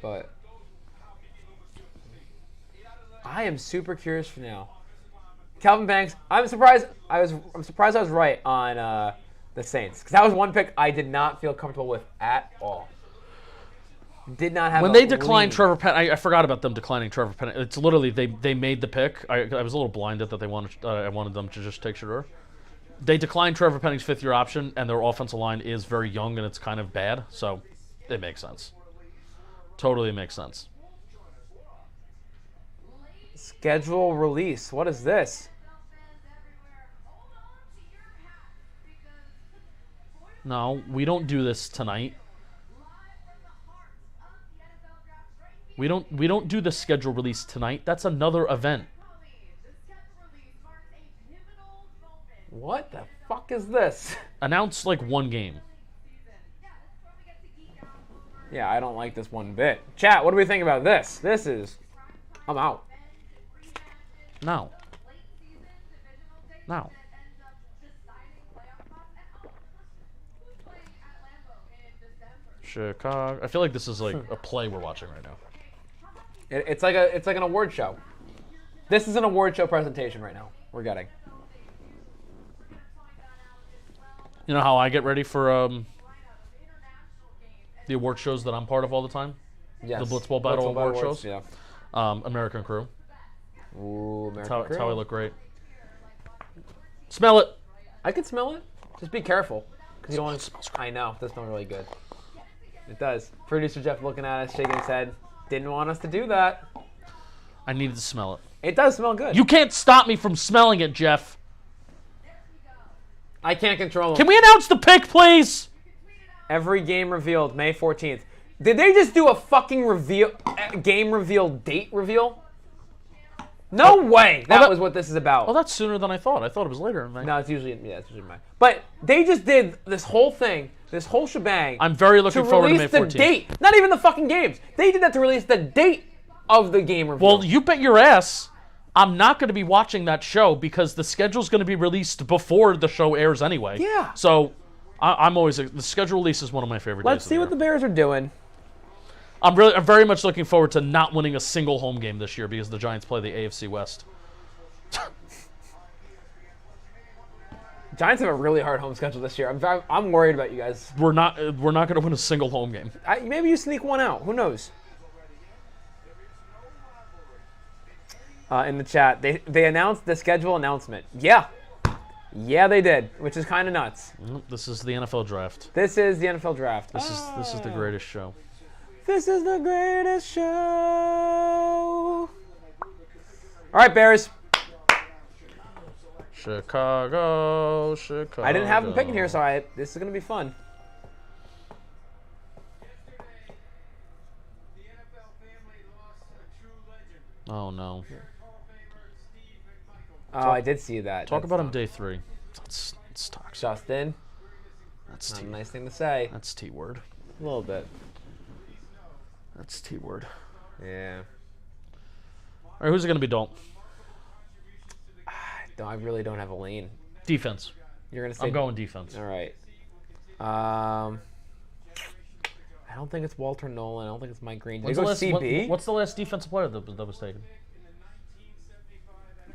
But I am super curious for now. Calvin Banks. I'm surprised. I'm surprised I was right on the Saints, because that was one pick I did not feel comfortable with at all. Did not have. When they declined Trevor Penn, I forgot about them declining Trevor Penn. It's literally they made the pick. I was a little blinded that I wanted them to just take Shedeur. They declined Trevor Penning's fifth-year option, and their offensive line is very young and it's kind of bad, so it makes sense. Totally makes sense. Schedule release. What is this? No, we don't do this tonight. We don't do the schedule release tonight. That's another event. What the fuck is this? Announce like one game. Yeah, I don't like this one bit. Chat, what do we think about this? I'm out. No. No. Chicago. I feel like this is like a play we're watching right now. It's like an award show. This is an award show presentation right now. We're getting. You know how I get ready for the award shows that I'm part of all the time? Yes. The Blitzball Battle award shows? Yeah. American Crew. Ooh, American Crew. That's how I look great. Smell it. I can smell it. Just be careful. Because you don't want to. I know. It does smell really good. It does. Producer Jeff looking at us, shaking his head. Didn't want us to do that. I needed to smell it. It does smell good. You can't stop me from smelling it, Jeff. I can't control them. Can we announce the pick, please? Every game revealed May 14th. Did they just do a fucking game reveal date reveal? No way. That was what this is about. Oh, that's sooner than I thought. I thought it was later in May. No, it's usually May. But they just did this whole thing, this whole shebang. I'm very looking forward to May 14th. To release the date. Not even the fucking games. They did that to release the date of the game reveal. Well, you bet your ass I'm not going to be watching that show because the schedule's going to be released before the show airs anyway. Yeah. So I'm always the schedule release is one of my favorite. Let's see what the Bears are doing. I'm very much looking forward to not winning a single home game this year because the Giants play the AFC West. Giants have a really hard home schedule this year. I'm worried about you guys. We're not going to win a single home game. Maybe you sneak one out. Who knows? In the chat, they announced the schedule announcement. Yeah, they did, which is kind of nuts. This is the NFL draft. This is the NFL draft. This is the greatest show. This is the greatest show. All right, Bears. Chicago. I didn't have them picking here, so this is going to be fun. Oh, no. Oh, I did see that. Talk about him day 3. It's toxic. Justin. That's not a nice thing to say. That's T-word. A little bit. That's T-word. Yeah. All right, who's it going to be, Dalton? I really don't have a lean. Defense. You're going to say... I'm going defense. All right. I don't think it's Walter Nolan. I don't think it's Mike Green. Did he go CB? What's the last defensive player that was taken?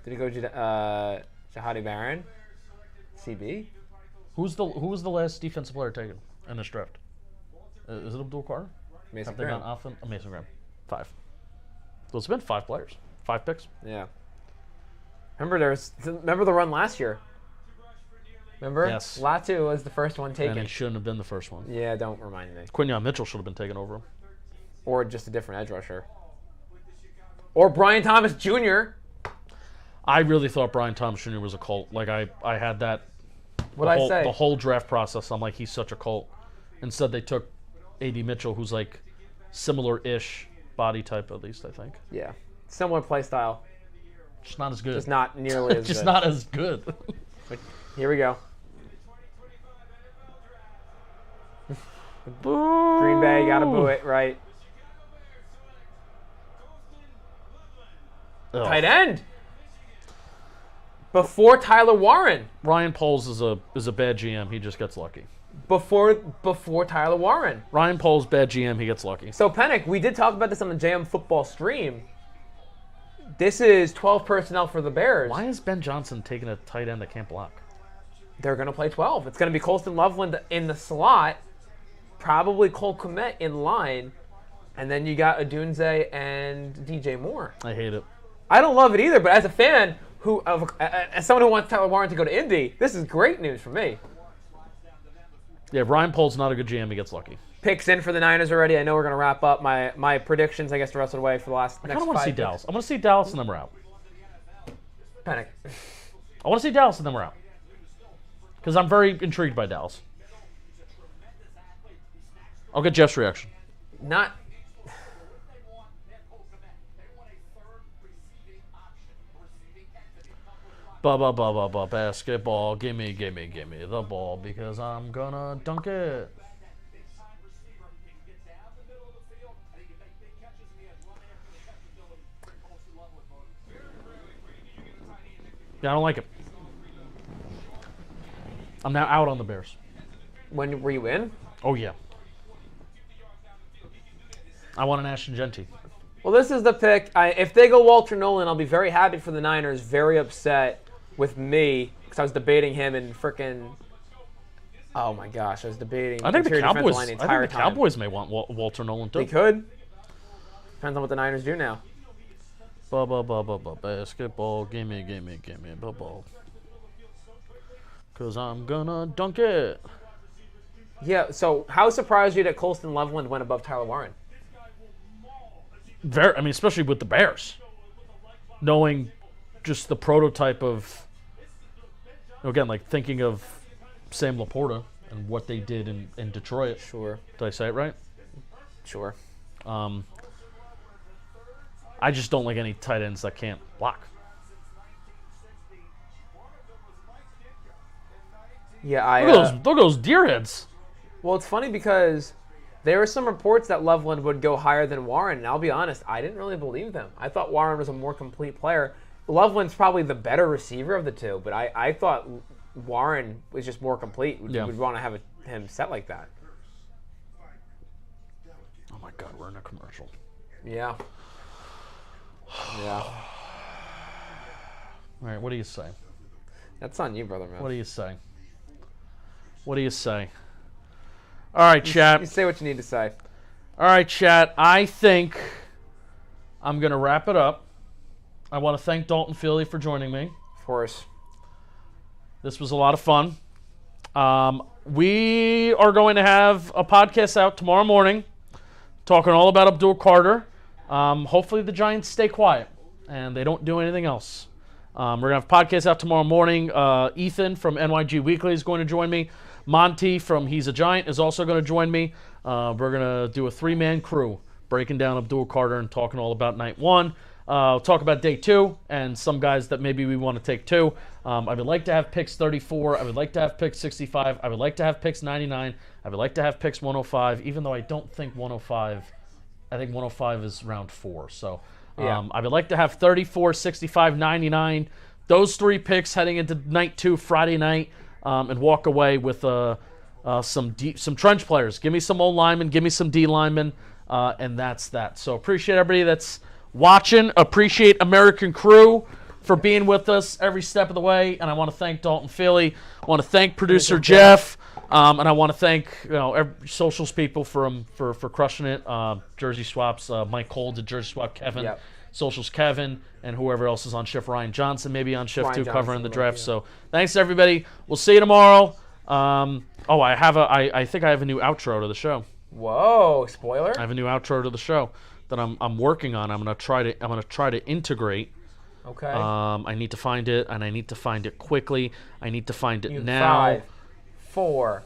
Did he go Jahadi Barron? CB? Who was the last defensive player taken in this draft? Is it Abdul Carter? Mason Graham. Mason Graham. 5. Well, it's been 5 players. 5 picks. Yeah. Remember the run last year? Remember? Yes. Latu was the first one And taken. he shouldn't have been the first one. Yeah, don't remind me. Quinyon Mitchell should have been taken over him. Or just a different edge rusher. Or Brian Thomas Jr. I really thought Brian Thomas Jr. was a cult. Like, I had that What'd I say? the whole draft process. I'm like, he's such a cult. Instead, they took A.D. Mitchell, who's like similar-ish body type, at least, I think. Yeah. Similar play style. Just not as good. Just not nearly as Just good. not as good. Here we go. 2025 NFL Draft. Boo. Green Bay, gotta boo it, right? Ugh. Tight end. Before Tyler Warren. Ryan Poles is a bad GM. He just gets lucky. Before Tyler Warren. Ryan Poles, bad GM. He gets lucky. So, Penik, we did talk about this on the JM football stream. This is 12 personnel for the Bears. Why is Ben Johnson taking a tight end that can't block? They're going to play 12. It's going to be Colston Loveland in the slot, probably Cole Kmet in line, and then you got Odunze and DJ Moore. I hate it. I don't love it either, but as a fan, as someone who wants Tyler Warren to go to Indy, this is great news for me. Yeah, Ryan Poles not a good GM. He gets lucky. Picks in for the Niners already. I know we're going to wrap up my predictions, I guess, the rest of the way for the I kind of want to see picks. Dallas. I want to see Dallas, and then we're out. Penik. I want to see Dallas, and then we're out. Because I'm very intrigued by Dallas. I'll get Jeff's reaction. Not. Basketball. Gimme the ball because I'm gonna dunk it. Yeah, I don't like it. I'm now out on the Bears. When were you in? Oh, yeah. I want an Ashton Genty. Well, this is the pick. If they go Walter Nolan, I'll be very happy for the Niners. Very upset with me because I was debating him and frickin'. Oh my gosh, I was debating. I think the interior defensive Cowboys. line the I entire think the time. Cowboys may want Walter Nolan too. They could. Depends on what the Niners do now. Basketball. Gimme the ball. Cause I'm gonna dunk it. Yeah. So, how surprised are you that Colston Loveland went above Tyler Warren? Especially with the Bears, knowing just the prototype of. Again, like thinking of Sam Laporta and what they did in Detroit. Sure. Did I say it right? Sure. I just don't like any tight ends that can't block. Yeah, Look at those deer heads. Well, it's funny because there were some reports that Loveland would go higher than Warren, and I'll be honest, I didn't really believe them. I thought Warren was a more complete player. Loveland's probably the better receiver of the two, but I thought Warren was just more complete. Yeah. We'd want to have him set like that. Oh my God, we're in a commercial. Yeah. Yeah. All right, what do you say? That's on you, brother, man. What do you say? What do you say? All right, chat. You say what you need to say. All right, chat. I think I'm going to wrap it up. I want to thank Dalton Feely for joining me. Of course. This was a lot of fun. We are going to have a podcast out tomorrow morning talking all about Abdul Carter. Hopefully the Giants stay quiet and they don't do anything else. We're going to have a podcast out tomorrow morning. Ethan from NYG Weekly is going to join me. Monty from He's a Giant is also going to join me. We're going to do a 3-man crew breaking down Abdul Carter and talking all about night 1. We'll talk about day 2 and some guys that maybe we want to take too. I would like to have picks 34. I would like to have picks 65. I would like to have picks 99. I would like to have picks 105, even though I don't think 105. I think 105 is round 4. So Yeah. I would like to have 34, 65, 99. Those 3 picks heading into night 2, Friday night, and walk away with some trench players. Give me some old linemen. Give me some D linemen. And that's that. So appreciate everybody that's watching. Appreciate American Crew for being with us every step of the way. And I want to thank Dalton Feely. I want to thank producer Jeff. And I want to thank every socials people for crushing it. Jersey Swaps, Mike Cole did Jersey Swap, Kevin. Yep. Socials Kevin, and whoever else is on shift. Ryan Johnson maybe on shift Ryan too, Johnson, covering the yeah. draft. So thanks everybody. We'll see you tomorrow. I think I have a new outro to the show. Whoa, spoiler. I have a new outro to the show that I'm working on. I'm gonna try to integrate. Okay. I need to find it, and I need to find it quickly. I need to find it now. 5, 4,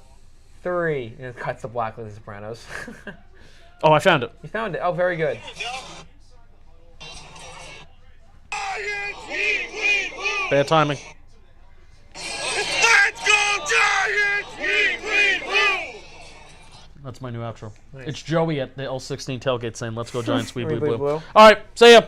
3. And it cuts the black like the Sopranos. Oh, I found it. You found it. Oh, very good. Bad timing. Let's go Giants! That's my new outro. Nice. It's Joey at the L16 tailgate saying, "Let's go Giants, we We blue blew blue." blue. All right, see ya.